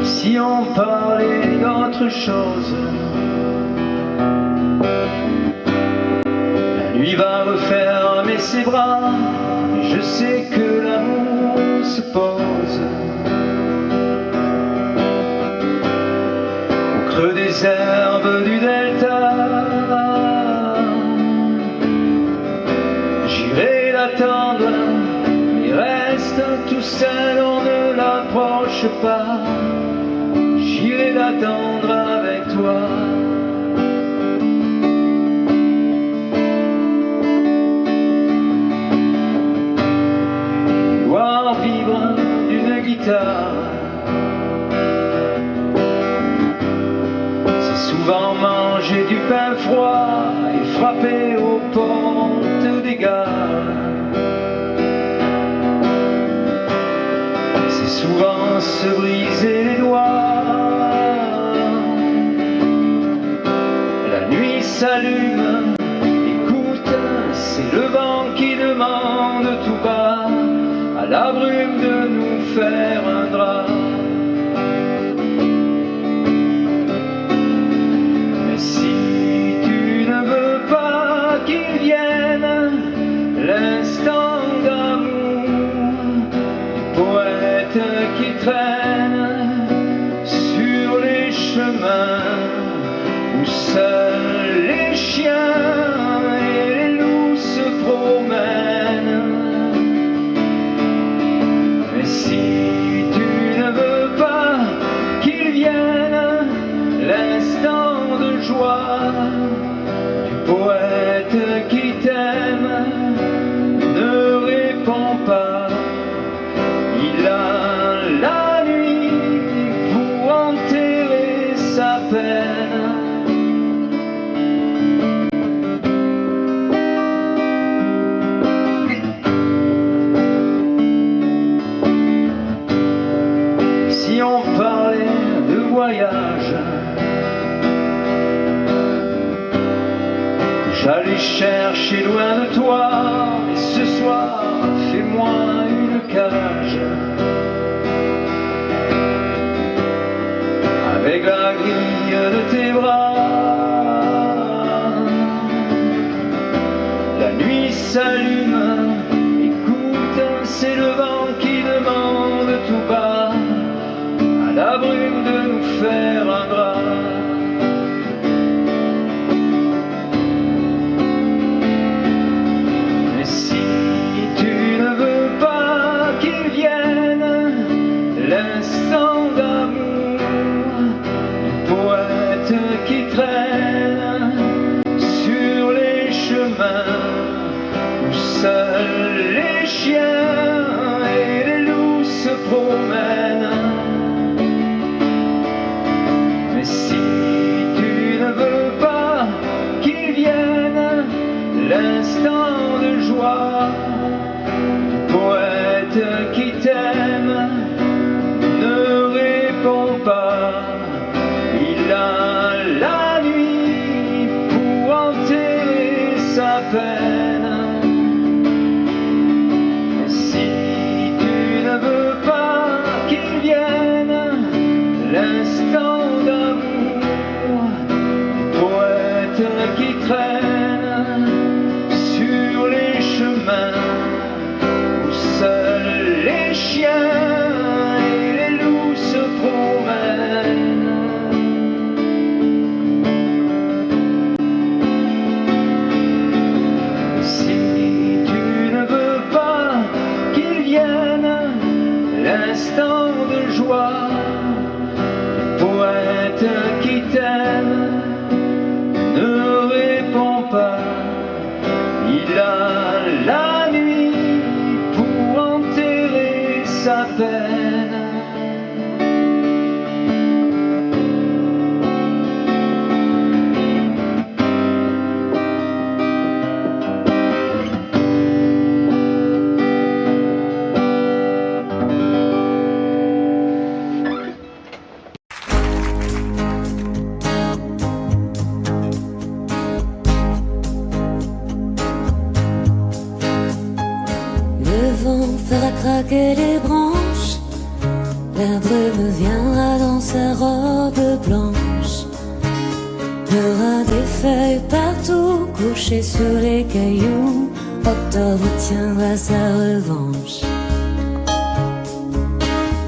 Si on parlait d'autre chose, la nuit va refermer ses bras, et je sais que l'amour se pose au creux des herbes du delta. J'irai l'attendre, il reste tout seul, on ne l'approche pas. J'irai l'attendre avec toi. Voir vivre d'une guitare, c'est souvent manger du pain froid et frapper aux portes des gares. C'est souvent se briser les doigts. S'allume, écoute, c'est le vent qui demande tout bas à la brume de nous faire un drap. Mais si tu ne veux pas qu'il vienne l'instant d'amour du poète qui traîne sur les chemins où seuls les chiens et les loups se promènent. Mais si tu ne veux pas qu'il vienne l'instant de joie du poète qui t'aime, ne réponds pas. Il a la nuit pour enterrer sa peine. Si on parlait de voyage, j'allais chercher loin de toi, et ce soir, fais-moi une cage avec la grille de tes bras. La nuit s'allume, écoute, c'est le vent qui demande tout bas à la brume de nous faire un drap. Mais si tu ne veux pas qu'il vienne l'instant d'amour du poète traîne sur les chemins où seuls les chiens et les loups se promènent. Mais si tu ne veux pas qu'ils viennent, l'instant de joie du poète qui t'aime ne répond pas. Il a la nuit pour enterrer sa peine. Et si tu ne veux pas qu'il vienne, l'instant d'amour du poète qui traîne sur les chemins où seuls les chiens et les loups se promènent. Si tu ne veux pas qu'il vienne, l'instant de joie du poète qui t'aime ne répond pas. Il a la nuit pour enterrer sa peine. Le vent fera craquer les branches, la brume viendra dans sa robe blanche. Il y aura des feuilles partout couchées sur les cailloux. Octobre tiendra sa revanche.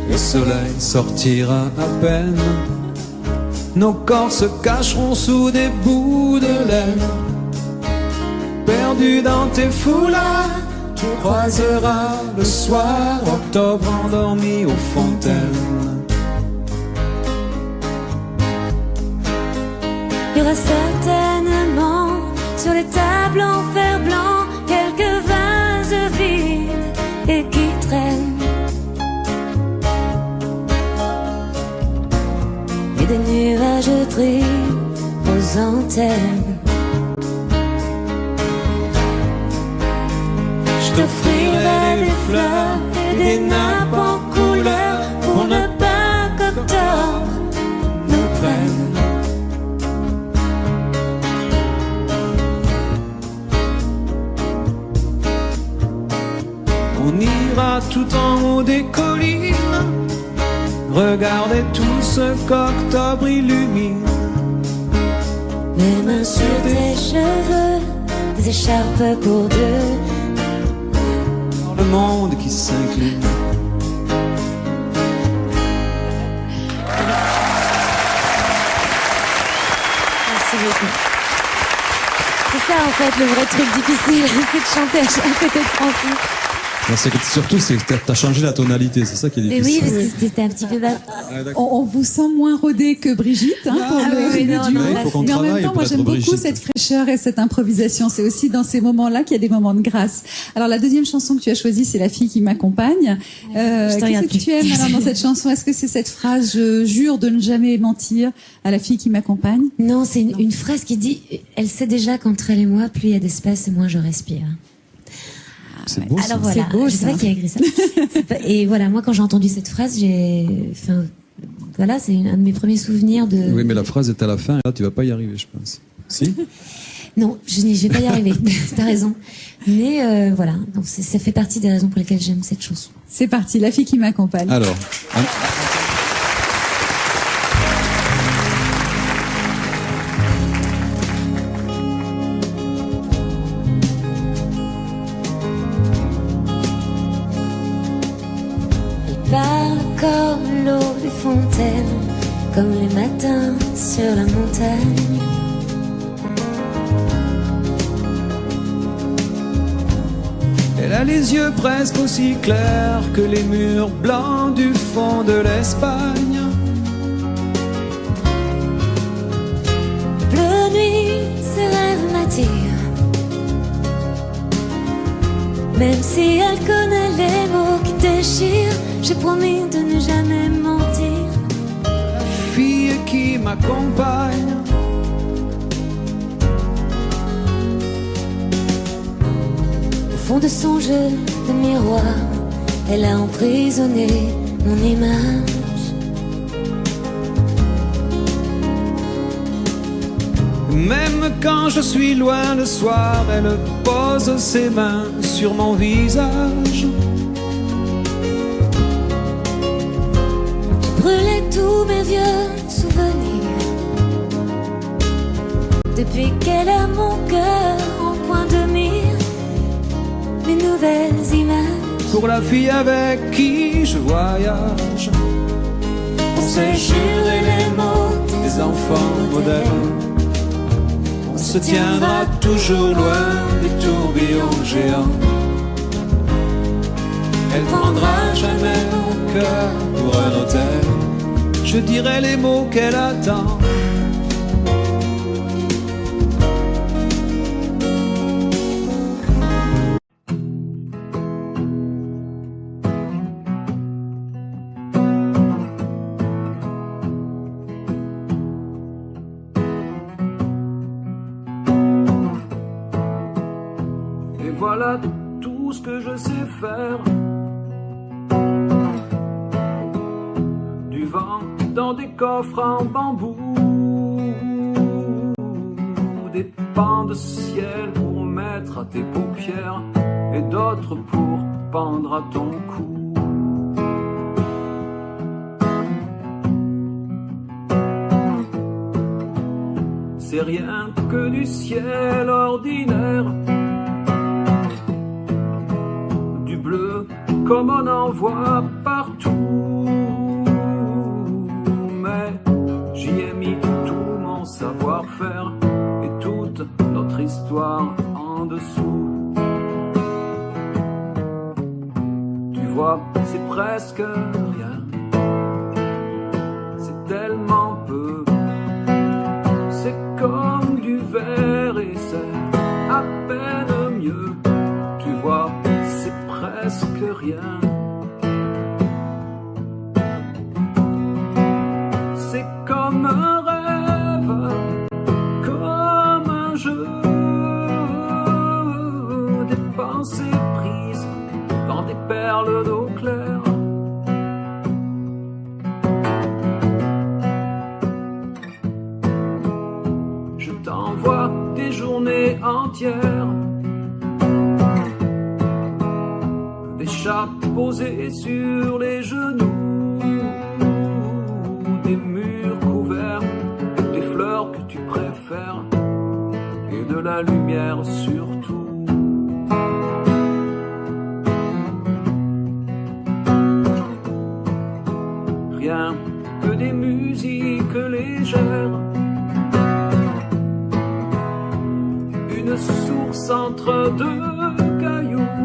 Le soleil sortira à peine, nos corps se cacheront sous des bouts de laine. Perdu dans tes foulards, tu croiseras le soir octobre endormi aux fontaines. Il y aura certainement sur les tables en fer blanc quelques vases vides et qui traînent, et des nuages gris aux antennes. Je t'offrirai des fleurs et des nappes en couleur pour ne pas qu'octobre nous prenne. On ira tout en haut des collines, regardez tout ce qu'octobre illumine. Mes mains sur tes cheveux, des écharpes pour deux. Le monde qui s'incline. Merci beaucoup. C'est ça en fait le vrai truc difficile, c'est de chanter à côté de Francis. Non, surtout, c'est que t'as changé la tonalité, c'est ça qui est Mais difficile. oui, parce que c'était un petit peu bas. On vous sent moins rodé que Brigitte pour le duo. il faut qu'on Mais en même travaille temps, pour moi être j'aime beaucoup Brigitte. cette fraîcheur et cette improvisation. C'est aussi dans ces moments-là qu'il y a des moments de grâce. Alors la deuxième chanson que tu as choisie, c'est La fille qui m'accompagne. Qu'est-ce que tu aimes alors dans cette chanson? Est-ce que c'est cette phrase « Je jure de ne jamais mentir à la fille qui m'accompagne » Non, c'est une phrase qui dit « Elle sait déjà qu'entre elle et moi, plus il y a d'espace et moins je respire ». C'est beau, ça. Alors voilà, C'est beau, je sais ça. pas qui a écrit ça. Et voilà, moi quand j'ai entendu cette phrase, voilà, c'est un de mes premiers souvenirs de... Oui, mais la phrase est à la fin, et là, tu vas pas y arriver, je pense. Si? Non, je vais pas y arriver, t'as raison. Mais voilà, donc ça fait partie des raisons pour lesquelles j'aime cette chanson. C'est parti, La fille qui m'accompagne. Alors. Parle comme l'eau des fontaines, comme les matins sur la montagne. Elle a les yeux presque aussi clairs que les murs blancs du fond de l'Espagne. Même si elle connaît les mots qui déchirent, j'ai promis de ne jamais mentir. La fille qui m'accompagne, Au fond de son jeu de miroir, elle a emprisonné mon image. même quand je suis loin le soir, elle pose ses mains sur mon visage. J'ai brûlé tous mes vieux souvenirs depuis qu'elle a mon cœur en point de mire. Mes nouvelles images Pour la fille avec qui je voyage, on s'est juré les mots des enfants modernes. On se tiendra toujours loin des tourbillons géants. Elle prendra jamais mon cœur pour un hôtel. Je dirai les mots qu'elle attend. Et voilà tout ce que je sais faire. Du vent dans des coffres en bambou, des pans de ciel pour mettre à tes paupières et d'autres pour pendre à ton cou. C'est rien que du ciel ordinaire, du bleu comme on en voit partout. Mais j'y ai mis tout mon savoir-faire et toute notre histoire en dessous. Tu vois, c'est presque rien, c'est tellement peu. C'est comme du verre et c'est à peine mieux. Tu vois, c'est presque rien. C'est comme un rêve, comme un jeu, des pensées prises dans des perles d'eau claire. Je t'envoie des journées entières, des chats posés sur les genoux, des murs couverts, des fleurs que tu préfères et de la lumière surtout. Rien que des musiques légères, une source entre deux cailloux,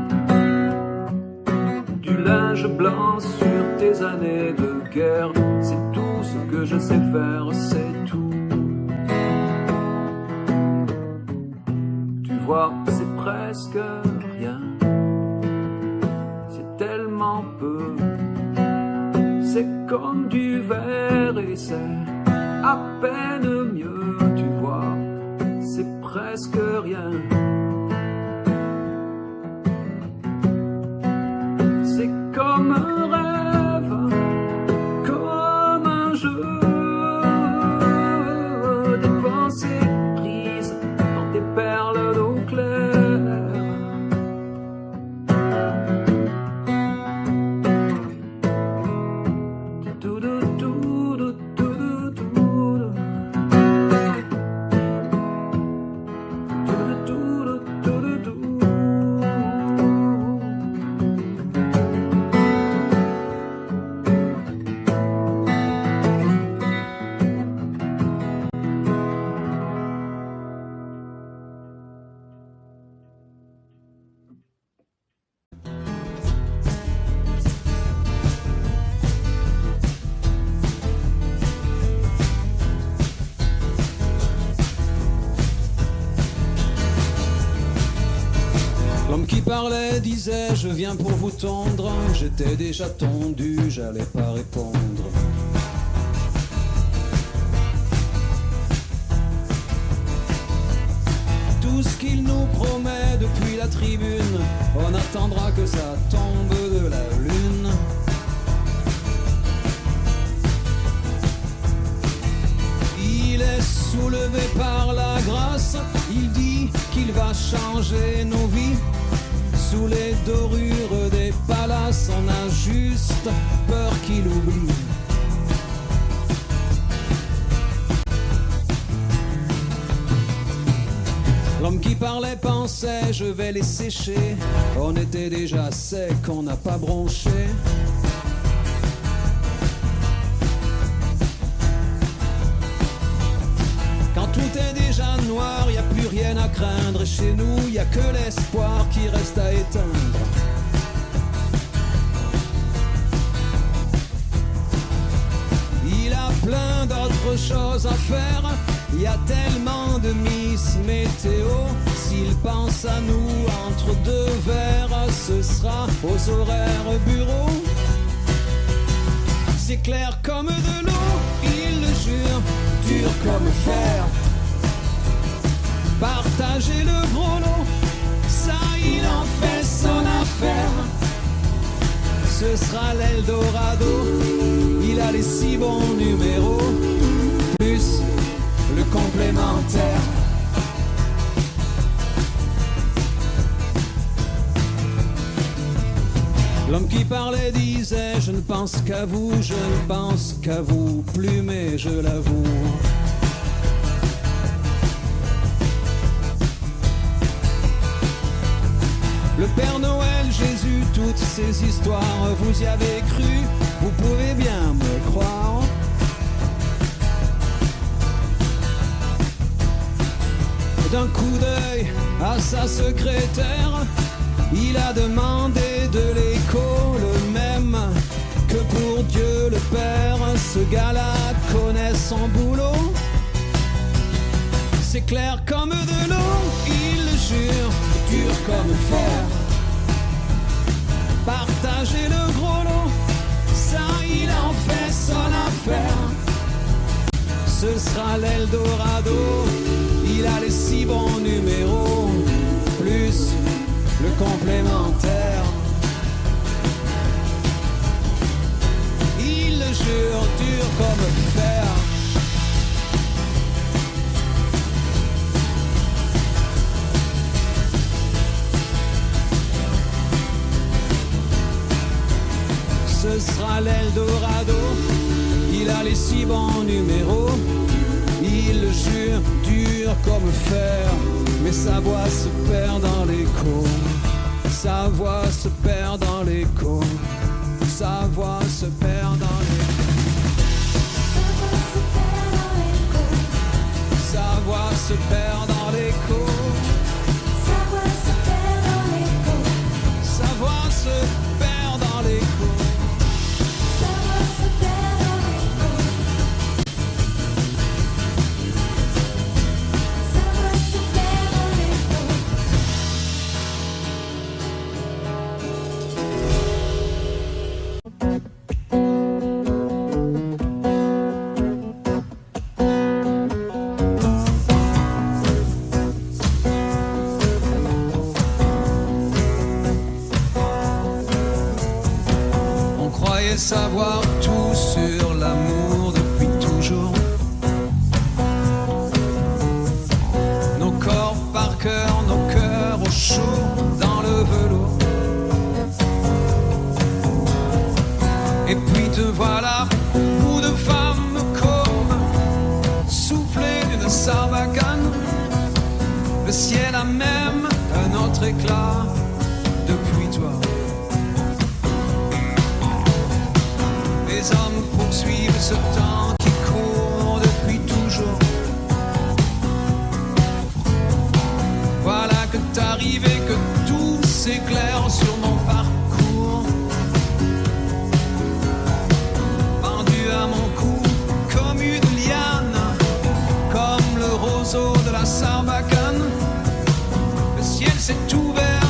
du linge blanc sur tes années de guerre. C'est tout ce que je sais faire, c'est tout. Tu vois, c'est presque rien, c'est tellement peu. C'est comme du verre et c'est à peine mieux. Tu vois, c'est presque rien. C'est comme un rêve, comme un jeu, des pensées prises dans des perles d'eau claire. qui parlait disait je viens pour vous tondre. J'étais déjà tondu, j'allais pas répondre. Tout ce qu'il nous promet depuis la tribune, on attendra que ça tombe de la lune. Il est soulevé par la grâce, il dit qu'il va changer nos vies. Sous les dorures des palaces, on a juste peur qu'il oublie. L'homme qui parlait pensait je vais les sécher. On était déjà sec, on n'a pas bronché. Quand tout est déjà noir, y a plus rien à craindre. Chez nous, y a que l'espoir qui reste à éteindre. Il a plein d'autres choses à faire. Y a tellement de Miss Météo. S'il pense à nous entre deux verres, ce sera aux horaires bureau. C'est clair comme de l'eau, il le jure, dur comme fer. Partager le gros lot, ça il en fait son affaire. Ce sera l'Eldorado, il a les 6 bons numéros, plus le complémentaire. L'homme qui parlait disait je ne pense qu'à vous, je ne pense qu'à vous, plus mais je l'avoue. Le Père Noël, Jésus, toutes ces histoires, vous y avez cru, vous pouvez bien me croire. D'un coup d'œil à sa secrétaire, il a demandé de l'écho le même que pour Dieu le Père. Ce gars-là connaît son boulot. C'est clair comme de l'eau, il le jure, dur comme fer. Partager le gros lot, ça il en fait son affaire. Ce sera l'Eldorado, il a les 6 bons numéros, plus le complémentaire. Il le jure, dur comme fer. Ce sera l'Eldorado, il a les 6 bons numéros. Il le jure, dur comme fer, mais sa voix se perd dans l'écho. Sa voix se perd dans l'écho. Sa voix se perd dans l'écho. Sa voix se perd dans l'écho. Sa voix se perd dans l'écho. Sa voix se perd dans l'écho. Sa voix se perd dans l'écho. Sa voix se perd dans l'écho. On croyait savoir tout sur l'amour depuis toujours. Nos corps par cœur, nos cœurs au chaud dans le velours. Et puis te voilà, bout de femme comme soufflé d'une sarbacane. Le ciel a même un autre éclat depuis toi. Les hommes poursuivent ce temps qui court depuis toujours. Voilà que t'arrives et que tout s'éclaire sur mon parcours. Pendu à mon cou comme une liane, comme le roseau de la sarbacane. Le ciel s'est ouvert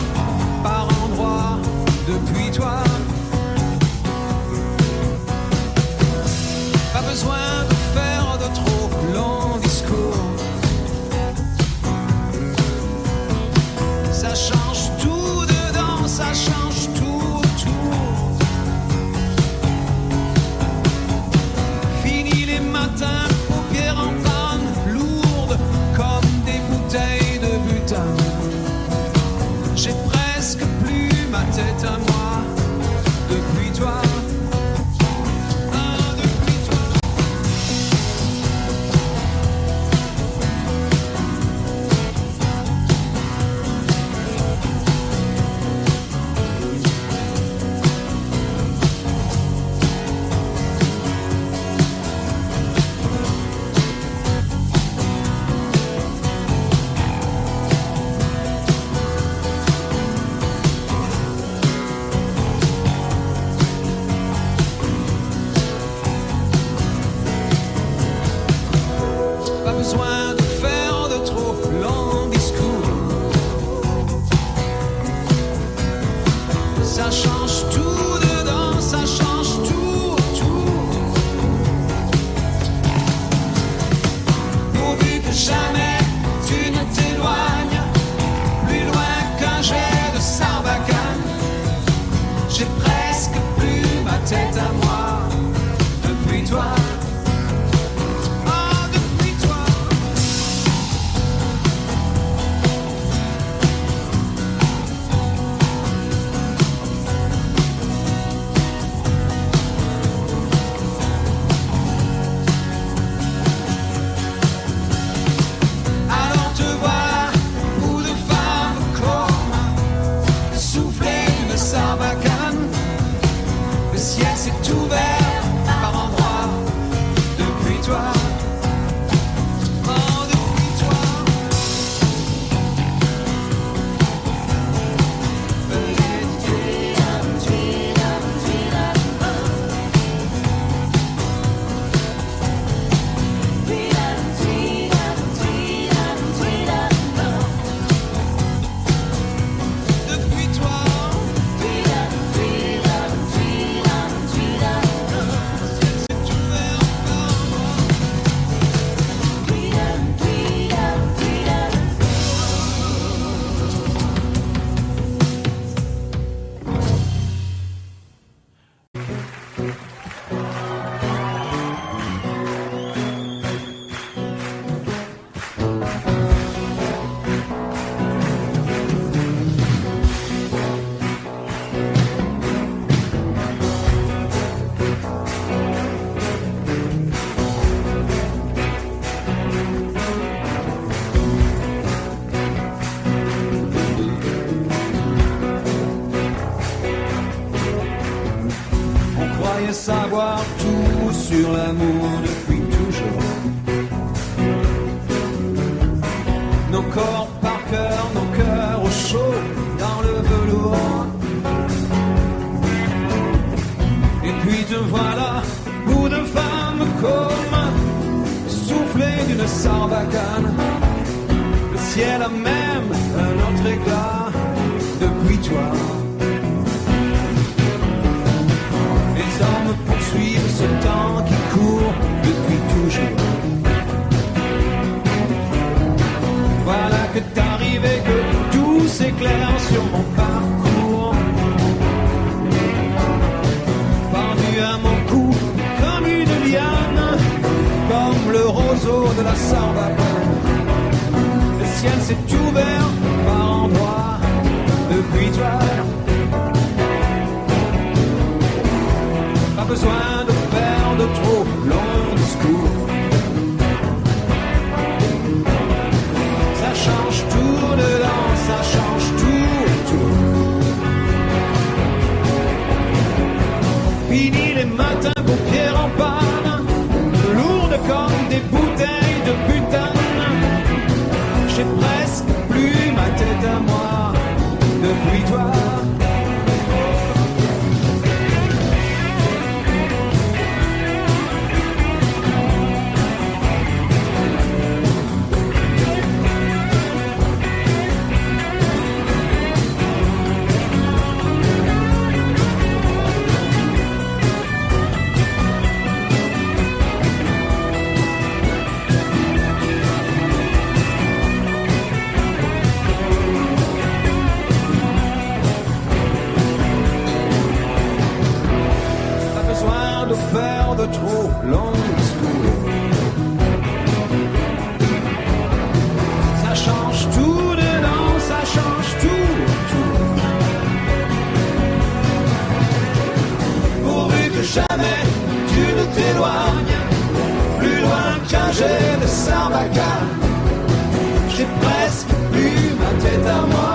sur l'amour depuis toujours. Nos corps par cœur, nos cœurs au chaud dans le velours. Et puis te voilà, bout de femme comme soufflé d'une sarbacane. Le ciel a même un autre éclat depuis toi. Les hommes poursuivent ce temps qui court depuis toujours. Voilà que t'arrives et que tout s'éclaire sur mon parcours. Pendu à mon cou comme une liane, comme le roseau de la sarbacane. Le ciel s'est ouvert par endroits depuis toi. Pas besoin de faire de trop longs discours. Ça change tout dedans, ça change tout autour. Fini les matins paupières en panne, lourdes comme des bouteilles de butane. J'ai presque plus ma tête à moi depuis toi. Faire de trop longs discours. Ça change tout dedans, ça change tout, tout. Pourvu que jamais tu ne t'éloignes plus loin qu'un jet de sarbacane. J'ai presque plus ma tête à moi